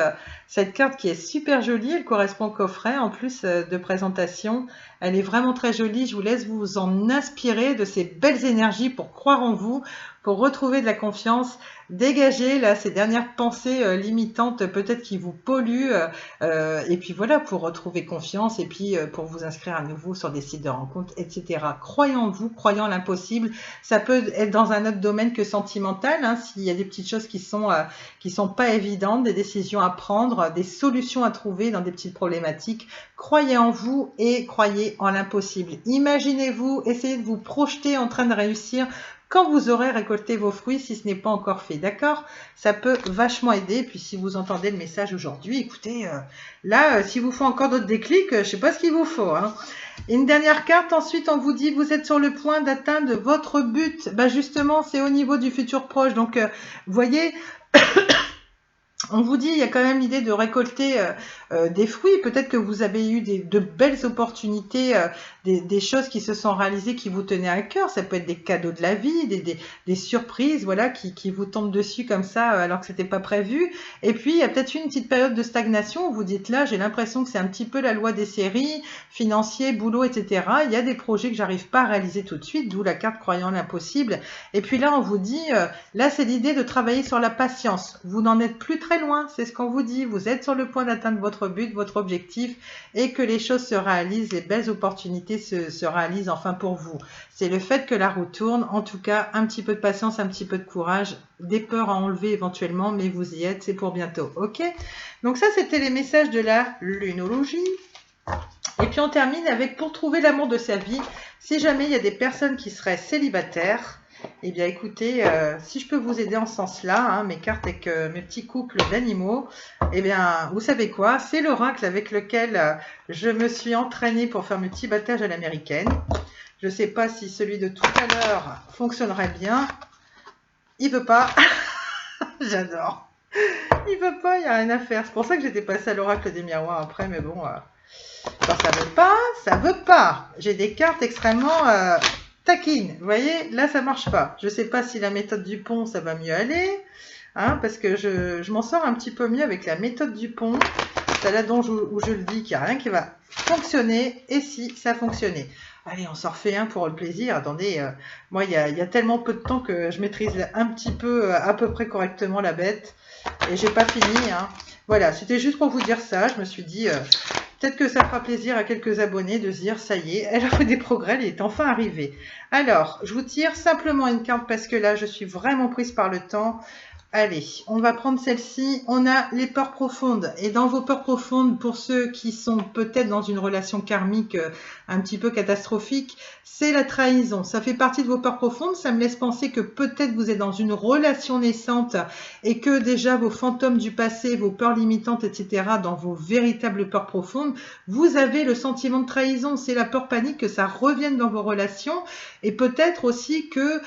cette carte qui est super jolie. Elle correspond au coffret en plus de présentation. Elle est vraiment très jolie. Je vous laisse vous en inspirer de ces belles énergies pour croire en vous, pour retrouver de la confiance, dégager là ces dernières pensées limitantes peut-être qui vous polluent et puis voilà, pour retrouver confiance et puis pour vous inscrire à nouveau sur des sites de rencontres, etc. Croyez en vous, croyez en l'impossible. Ça peut être dans un autre domaine que sentimental, hein, s'il y a des petites choses qui sont pas évidentes, des décisions à prendre, des solutions à trouver dans des petites problématiques. Croyez en vous et croyez en l'impossible. Imaginez-vous, essayez de vous projeter en train de réussir quand vous aurez récolté vos fruits, si ce n'est pas encore fait, d'accord? Ça peut vachement aider. Puis si vous entendez le message aujourd'hui, écoutez, là, s'il vous faut encore d'autres déclics, je sais pas ce qu'il vous faut. Hein. Une dernière carte, ensuite on vous dit vous êtes sur le point d'atteindre votre but. Bah justement, c'est au niveau du futur proche. Donc, vous voyez, On vous dit, il y a quand même l'idée de récolter des fruits. Peut-être que vous avez eu de belles opportunités, des choses qui se sont réalisées, qui vous tenaient à cœur. Ça peut être des cadeaux de la vie, des surprises, voilà, qui vous tombent dessus comme ça, alors que c'était pas prévu. Et puis, il y a peut-être une petite période de stagnation où vous dites là, j'ai l'impression que c'est un petit peu la loi des séries, financier, boulot, etc. Il y a des projets que j'arrive pas à réaliser tout de suite, d'où la carte croyant l'impossible. Et puis là, on vous dit, là, c'est l'idée de travailler sur la patience. Vous n'en êtes plus très loin, c'est ce qu'on vous dit. Vous êtes sur le point d'atteindre votre but, votre objectif, et que les choses se réalisent, les belles opportunités se réalisent enfin pour vous. C'est le fait que la roue tourne. En tout cas, un petit peu de patience, un petit peu de courage, des peurs à enlever éventuellement, mais vous y êtes, c'est pour bientôt. Ok? Donc ça, c'était les messages de la lunologie. Et puis on termine avec, pour trouver l'amour de sa vie, si jamais il y a des personnes qui seraient célibataires, eh bien écoutez, si je peux vous aider en ce sens-là, hein, mes cartes avec mes petits couples d'animaux, eh bien vous savez quoi, c'est l'oracle avec lequel je me suis entraînée pour faire mes petits battages à l'américaine. Je ne sais pas si celui de tout à l'heure fonctionnerait bien. Il veut pas. J'adore. Il veut pas, il n'y a rien à faire. C'est pour ça que j'étais passée à l'oracle des miroirs après, mais bon, quand ça veut pas, ça veut pas. J'ai des cartes extrêmement taquines. Vous voyez, là, ça marche pas. Je sais pas si la méthode du pont, ça va mieux aller, hein, parce que je m'en sors un petit peu mieux avec la méthode du pont. C'est là où je le dis qu'il n'y a rien qui va fonctionner, et si ça fonctionnait. Allez, on s'en refait un pour le plaisir. Attendez, moi, il y a tellement peu de temps que je maîtrise un petit peu, à peu près correctement la bête, et j'ai pas fini, hein. Voilà, c'était juste pour vous dire ça. Je me suis dit, peut-être que ça fera plaisir à quelques abonnés de se dire, ça y est, elle a fait des progrès, elle est enfin arrivée. Alors, je vous tire simplement une carte parce que là, je suis vraiment prise par le temps. Allez, on va prendre celle-ci. On a les peurs profondes. Et dans vos peurs profondes, pour ceux qui sont peut-être dans une relation karmique un petit peu catastrophique, c'est la trahison. Ça fait partie de vos peurs profondes. Ça me laisse penser que peut-être vous êtes dans une relation naissante et que déjà vos fantômes du passé, vos peurs limitantes, etc., dans vos véritables peurs profondes, vous avez le sentiment de trahison. C'est la peur panique que ça revienne dans vos relations. Et peut-être aussi que,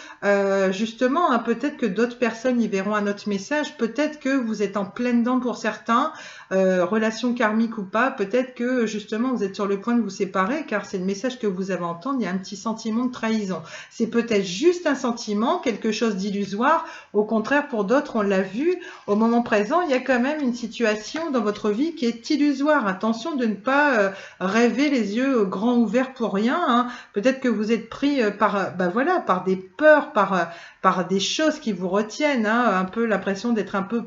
justement, hein, peut-être que d'autres personnes y verront un autre message. Peut-être que vous êtes en pleine dent pour certains, relation karmique ou pas. Peut-être que, justement, vous êtes sur le point de vous séparer, car c'est le message que vous avez entendu. Il y a un petit sentiment de trahison. C'est peut-être juste un sentiment, quelque chose d'illusoire. Au contraire, pour d'autres, on l'a vu, au moment présent, il y a quand même une situation dans votre vie qui est illusoire. Attention de ne pas rêver les yeux grands ouverts pour rien, hein. Peut-être que vous êtes pris par des peurs, par des choses qui vous retiennent, hein, un peu l'impression d'être un peu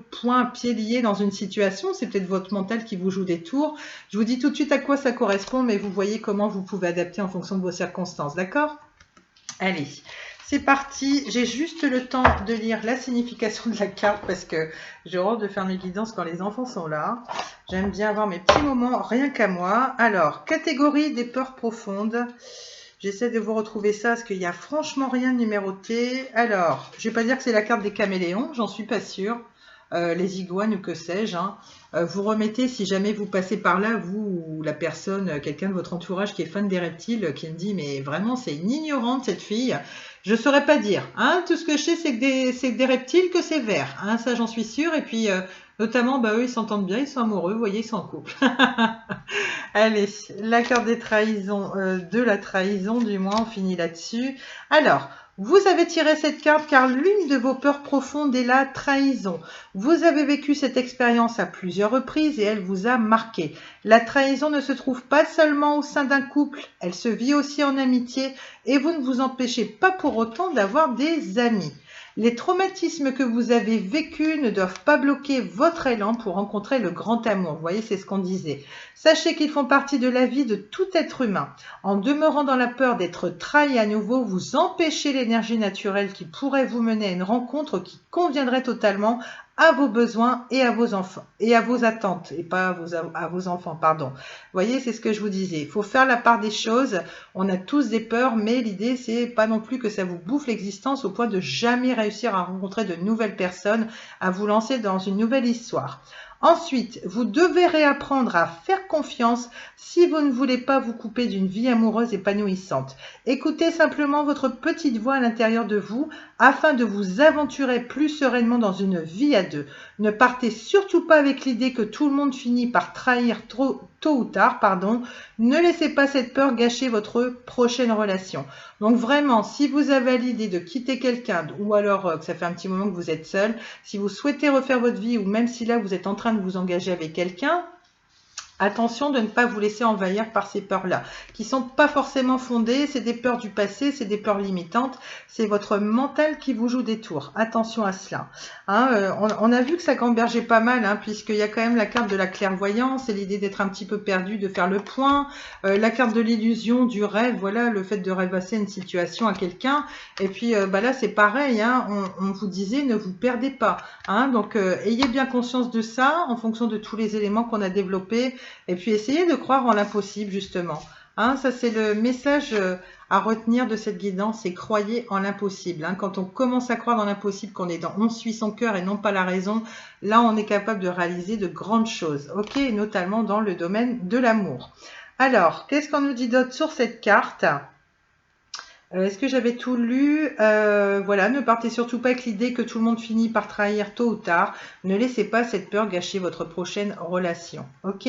pieds liés dans une situation. C'est peut-être votre mental qui vous joue des tours. Je vous dis tout de suite à quoi ça correspond, mais vous voyez comment vous pouvez adapter en fonction de vos circonstances, d'accord? Allez, c'est parti. J'ai juste le temps de lire la signification de la carte parce que j'ai horreur de faire mes guidances quand les enfants sont là. J'aime bien avoir mes petits moments rien qu'à moi. Alors, catégorie des peurs profondes. J'essaie de vous retrouver ça parce qu'il n'y a franchement rien de numéroté. Alors, je ne vais pas dire que c'est la carte des caméléons, j'en suis pas sûre. Les iguanes ou que sais-je, hein. Vous remettez, si jamais vous passez par là, vous ou la personne, quelqu'un de votre entourage qui est fan des reptiles, qui me dit mais vraiment c'est une ignorante cette fille. Je ne saurais pas dire, hein. Tout ce que je sais c'est que des reptiles, que c'est vert, hein. Ça j'en suis sûre. Et puis notamment, eux ils s'entendent bien, ils sont amoureux, vous voyez, ils sont en couple. Allez, la carte des trahisons, de la trahison du moins, on finit là-dessus. Alors, vous avez tiré cette carte car l'une de vos peurs profondes est la trahison. Vous avez vécu cette expérience à plusieurs reprises et elle vous a marqué. La trahison ne se trouve pas seulement au sein d'un couple, elle se vit aussi en amitié et vous ne vous empêchez pas pour autant d'avoir des amis. Les traumatismes que vous avez vécus ne doivent pas bloquer votre élan pour rencontrer le grand amour. Vous voyez, c'est ce qu'on disait. Sachez qu'ils font partie de la vie de tout être humain. En demeurant dans la peur d'être trahi à nouveau, vous empêchez l'énergie naturelle qui pourrait vous mener à une rencontre qui conviendrait totalement à vos besoins et à vos enfants et à vos attentes et pas à vos enfants, pardon. Vous voyez, c'est ce que je vous disais. Il faut faire la part des choses. On a tous des peurs, mais l'idée c'est pas non plus que ça vous bouffe l'existence au point de jamais réussir à rencontrer de nouvelles personnes, à vous lancer dans une nouvelle histoire. Ensuite, vous devez réapprendre à faire confiance si vous ne voulez pas vous couper d'une vie amoureuse épanouissante. Écoutez simplement votre petite voix à l'intérieur de vous afin de vous aventurer plus sereinement dans une vie à deux. Ne partez surtout pas avec l'idée que tout le monde finit par trahir tôt ou tard, pardon. Ne laissez pas cette peur gâcher votre prochaine relation. Donc vraiment, si vous avez l'idée de quitter quelqu'un ou alors que ça fait un petit moment que vous êtes seul, si vous souhaitez refaire votre vie ou même si là vous êtes en train de vous engager avec quelqu'un, attention de ne pas vous laisser envahir par ces peurs-là, qui sont pas forcément fondées, c'est des peurs du passé, c'est des peurs limitantes, c'est votre mental qui vous joue des tours. Attention à cela. Hein, on a vu que ça gambergeait pas mal, hein, puisqu'il y a quand même la carte de la clairvoyance et l'idée d'être un petit peu perdu, de faire le point, la carte de l'illusion, du rêve, voilà, le fait de rêvasser une situation à quelqu'un. Et puis là, c'est pareil, hein, on vous disait, ne vous perdez pas. Hein, donc, ayez bien conscience de ça en fonction de tous les éléments qu'on a développés. Et puis, essayez de croire en l'impossible, justement. Hein, ça, c'est le message à retenir de cette guidance, c'est croyez en l'impossible. Hein. Quand on commence à croire dans l'impossible, qu'on est dans on suit son cœur et non pas la raison, là, on est capable de réaliser de grandes choses, ok, et notamment dans le domaine de l'amour. Alors, qu'est-ce qu'on nous dit d'autre sur cette carte ? Est-ce que j'avais tout lu? Voilà, ne partez surtout pas avec l'idée que tout le monde finit par trahir tôt ou tard. Ne laissez pas cette peur gâcher votre prochaine relation. Ok?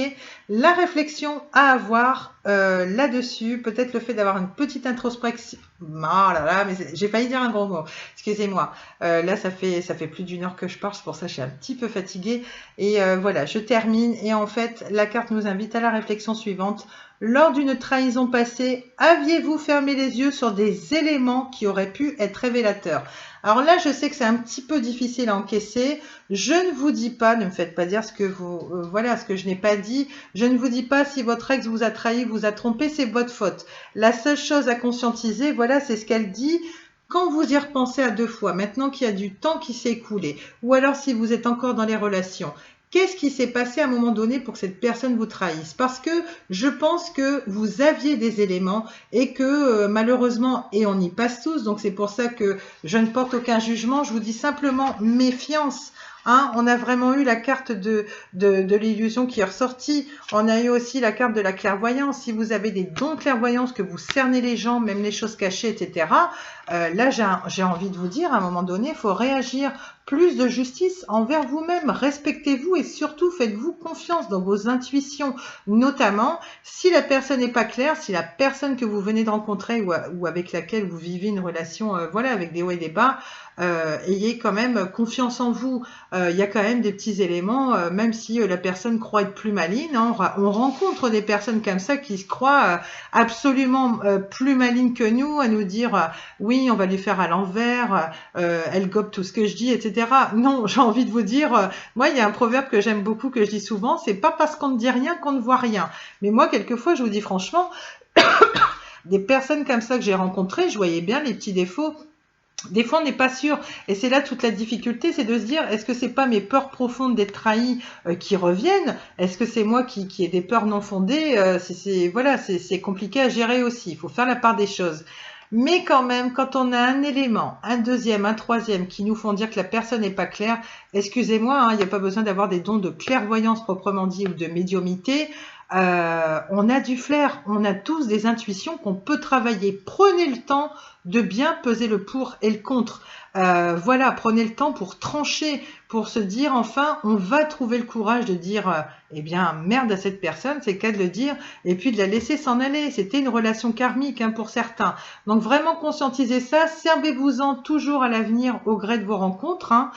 La réflexion à avoir là-dessus, peut-être le fait d'avoir une petite introspection. Ah là là, mais j'ai failli dire un gros mot. Excusez-moi. Là, ça fait plus d'une heure que je parle, c'est pour ça que je suis un petit peu fatiguée. Et voilà, je termine. Et en fait, la carte nous invite à la réflexion suivante. Lors d'une trahison passée, aviez-vous fermé les yeux sur des éléments qui auraient pu être révélateurs? Alors là, je sais que c'est un petit peu difficile à encaisser. Je ne vous dis pas, ne me faites pas dire ce que vous, voilà, ce que je n'ai pas dit. Je ne vous dis pas si votre ex vous a trahi, vous a trompé, c'est votre faute. La seule chose à conscientiser, voilà, c'est ce qu'elle dit. Quand vous y repensez à deux fois, maintenant qu'il y a du temps qui s'est écoulé, ou alors si vous êtes encore dans les relations, qu'est-ce qui s'est passé à un moment donné pour que cette personne vous trahisse? Parce que je pense que vous aviez des éléments et que malheureusement, et on y passe tous, donc c'est pour ça que je ne porte aucun jugement, je vous dis simplement méfiance. Hein, on a vraiment eu la carte de l'illusion qui est ressortie. On a eu aussi la carte de la clairvoyance. Si vous avez des dons de clairvoyance, que vous cernez les gens, même les choses cachées, etc. Là, j'ai envie de vous dire, à un moment donné, il faut réagir plus de justice envers vous-même. Respectez-vous et surtout faites-vous confiance dans vos intuitions. Notamment, si la personne n'est pas claire, si la personne que vous venez de rencontrer ou avec laquelle vous vivez une relation, voilà, avec des hauts et des bas, ayez quand même confiance en vous. Il y a quand même des petits éléments, même si la personne croit être plus maligne. Hein, on rencontre des personnes comme ça qui se croient absolument plus malignes que nous, à nous dire oui, on va lui faire à l'envers, elle gobe tout ce que je dis, etc. Non, j'ai envie de vous dire, moi, il y a un proverbe que j'aime beaucoup, que je dis souvent, c'est pas parce qu'on ne dit rien qu'on ne voit rien. Mais moi, quelquefois, je vous dis franchement, des personnes comme ça que j'ai rencontrées, je voyais bien les petits défauts. Des fois, on n'est pas sûr. Et c'est là toute la difficulté, c'est de se dire, est-ce que c'est pas mes peurs profondes d'être trahi qui reviennent? Est-ce que c'est moi qui ai des peurs non fondées? Voilà, c'est compliqué à gérer aussi. Il faut faire la part des choses. Mais quand même, quand on a un élément, un deuxième, un troisième qui nous font dire que la personne n'est pas claire, excusez-moi, hein, il n'y a pas besoin d'avoir des dons de clairvoyance proprement dit ou de médiumnité. On a du flair, on a tous des intuitions qu'on peut travailler. Prenez le temps de bien peser le pour et le contre. Voilà, prenez le temps pour trancher, pour se dire enfin, on va trouver le courage de dire, eh bien, merde à cette personne, c'est le cas de le dire, et puis de la laisser s'en aller. C'était une relation karmique hein, pour certains. Donc vraiment conscientisez ça, servez-vous-en toujours à l'avenir au gré de vos rencontres. Hein.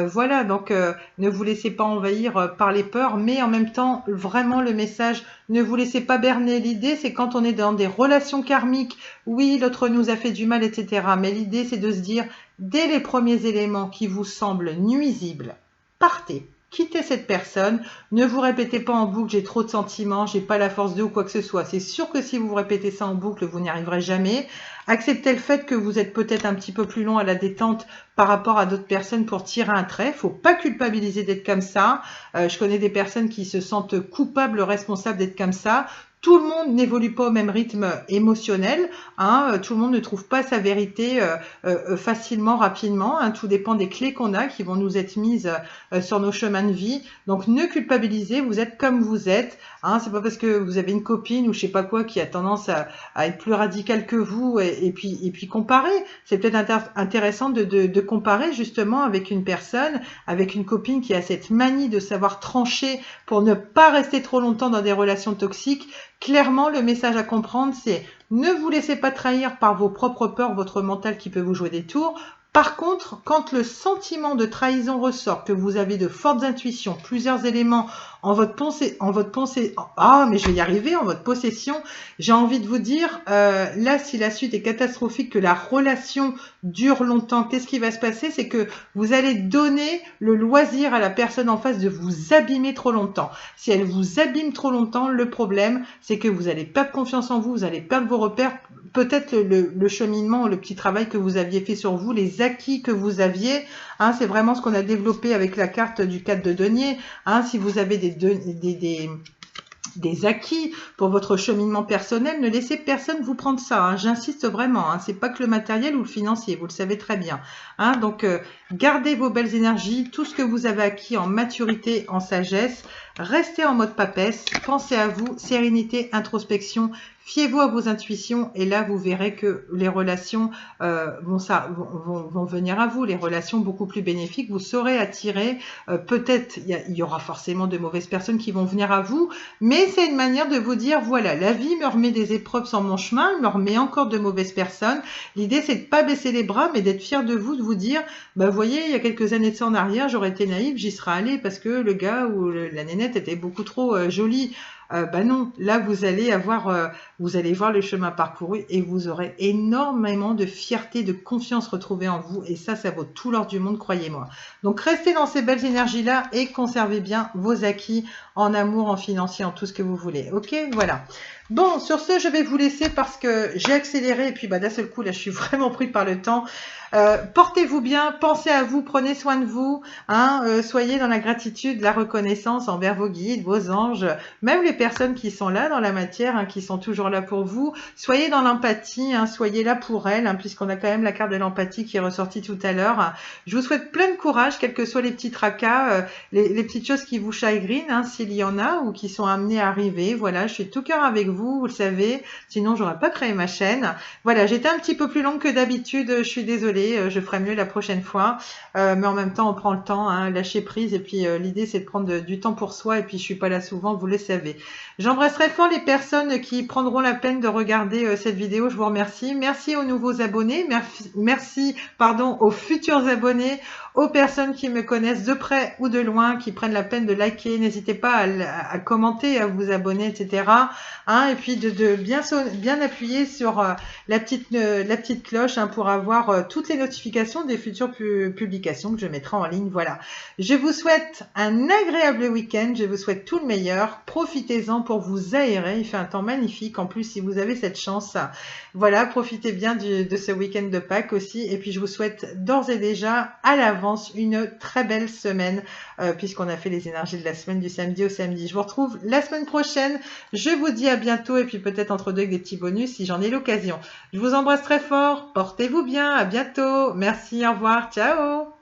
Voilà, donc ne vous laissez pas envahir par les peurs, mais en même temps, vraiment le message, ne vous laissez pas berner. L'idée, c'est quand on est dans des relations karmiques, oui, l'autre nous a fait du mal, etc. Mais l'idée, c'est de se dire, dès les premiers éléments qui vous semblent nuisibles, partez. Quittez cette personne, ne vous répétez pas en boucle j'ai trop de sentiments, j'ai pas la force de ou quoi que ce soit. C'est sûr que si vous vous répétez ça en boucle, vous n'y arriverez jamais. Acceptez le fait que vous êtes peut-être un petit peu plus long à la détente par rapport à d'autres personnes pour tirer un trait. Faut pas culpabiliser d'être comme ça. Je connais des personnes qui se sentent coupables, responsables d'être comme ça. Tout le monde n'évolue pas au même rythme émotionnel, hein, tout le monde ne trouve pas sa vérité facilement, rapidement, hein, tout dépend des clés qu'on a qui vont nous être mises sur nos chemins de vie. Donc ne culpabilisez, vous êtes comme vous êtes, hein, c'est pas parce que vous avez une copine ou je sais pas quoi qui a tendance à être plus radicale que vous et puis comparer. C'est peut-être intéressant de comparer justement avec une personne, avec une copine qui a cette manie de savoir trancher pour ne pas rester trop longtemps dans des relations toxiques. Clairement, le message à comprendre, c'est ne vous laissez pas trahir par vos propres peurs, votre mental qui peut vous jouer des tours. Par contre, quand le sentiment de trahison ressort, que vous avez de fortes intuitions, plusieurs éléments en votre mais je vais y arriver, en votre possession, j'ai envie de vous dire, là, si la suite est catastrophique, que la relation dure longtemps, qu'est-ce qui va se passer? C'est que vous allez donner le loisir à la personne en face de vous abîmer trop longtemps. Si elle vous abîme trop longtemps, le problème, c'est que vous allez perdre confiance en vous allez perdre vos repères, peut-être le cheminement, le petit travail que vous aviez fait sur vous, les acquis que vous aviez, hein, c'est vraiment ce qu'on a développé avec la carte du 4 de denier, hein, si vous avez des acquis pour votre cheminement personnel, ne laissez personne vous prendre ça, hein, j'insiste vraiment, hein, c'est pas que le matériel ou le financier, vous le savez très bien, hein, donc gardez vos belles énergies, tout ce que vous avez acquis en maturité, en sagesse, restez en mode papesse, pensez à vous, sérénité, introspection, fiez-vous à vos intuitions et là vous verrez que les relations vont venir à vous, les relations beaucoup plus bénéfiques, vous saurez attirer, peut-être il y aura forcément de mauvaises personnes qui vont venir à vous, mais c'est une manière de vous dire voilà, la vie me remet des épreuves sur mon chemin, me remet encore de mauvaises personnes, l'idée c'est de pas baisser les bras mais d'être fier de vous dire bah vous voyez il y a quelques années de ça en arrière j'aurais été naïve, j'y serais allée parce que le gars ou la nénette était beaucoup trop jolie. Bah non, là vous allez voir le chemin parcouru et vous aurez énormément de fierté, de confiance retrouvée en vous et ça vaut tout l'or du monde, croyez-moi. Donc restez dans ces belles énergies-là et conservez bien vos acquis en amour, en financier, en tout ce que vous voulez. Ok, voilà. Bon, sur ce, je vais vous laisser parce que j'ai accéléré et puis bah, d'un seul coup, là, je suis vraiment pris par le temps. Portez-vous bien, pensez à vous, prenez soin de vous, hein, soyez dans la gratitude, la reconnaissance envers vos guides, vos anges, même les personnes qui sont là dans la matière, hein, qui sont toujours là pour vous. Soyez dans l'empathie, hein, soyez là pour elles, hein, puisqu'on a quand même la carte de l'empathie qui est ressortie tout à l'heure. Je vous souhaite plein de courage, quels que soient les petits tracas, les petites choses qui vous chagrinent, hein, s'il y en a, ou qui sont amenées à arriver. Voilà, je suis de tout cœur avec vous, vous le savez, sinon j'aurais pas créé ma chaîne. Voilà, j'étais un petit peu plus longue que d'habitude, je suis désolée. Je ferai mieux la prochaine fois, mais en même temps on prend le temps, hein, lâcher prise et puis l'idée c'est de prendre du temps pour soi et puis je suis pas là souvent, vous le savez. J'embrasse très fort les personnes qui prendront la peine de regarder cette vidéo, je vous remercie. Merci aux nouveaux abonnés, merci aux futurs abonnés, aux personnes qui me connaissent de près ou de loin, qui prennent la peine de liker, n'hésitez pas à commenter, à vous abonner, etc. Hein, et puis de bien appuyer sur la petite cloche, hein, pour avoir toutes les notifications des futures publications que je mettrai en ligne. Voilà. Je vous souhaite un agréable week-end. Je vous souhaite tout le meilleur. Profitez-en pour vous aérer. Il fait un temps magnifique. En plus, si vous avez cette chance, voilà, profitez bien de ce week-end de Pâques aussi. Et puis, je vous souhaite d'ores et déjà à l'avance une très belle semaine puisqu'on a fait les énergies de la semaine du samedi au samedi. Je vous retrouve la semaine prochaine. Je vous dis à bientôt et puis peut-être entre deux avec des petits bonus si j'en ai l'occasion. Je vous embrasse très fort. Portez-vous bien. À bientôt. Merci. Au revoir. Ciao.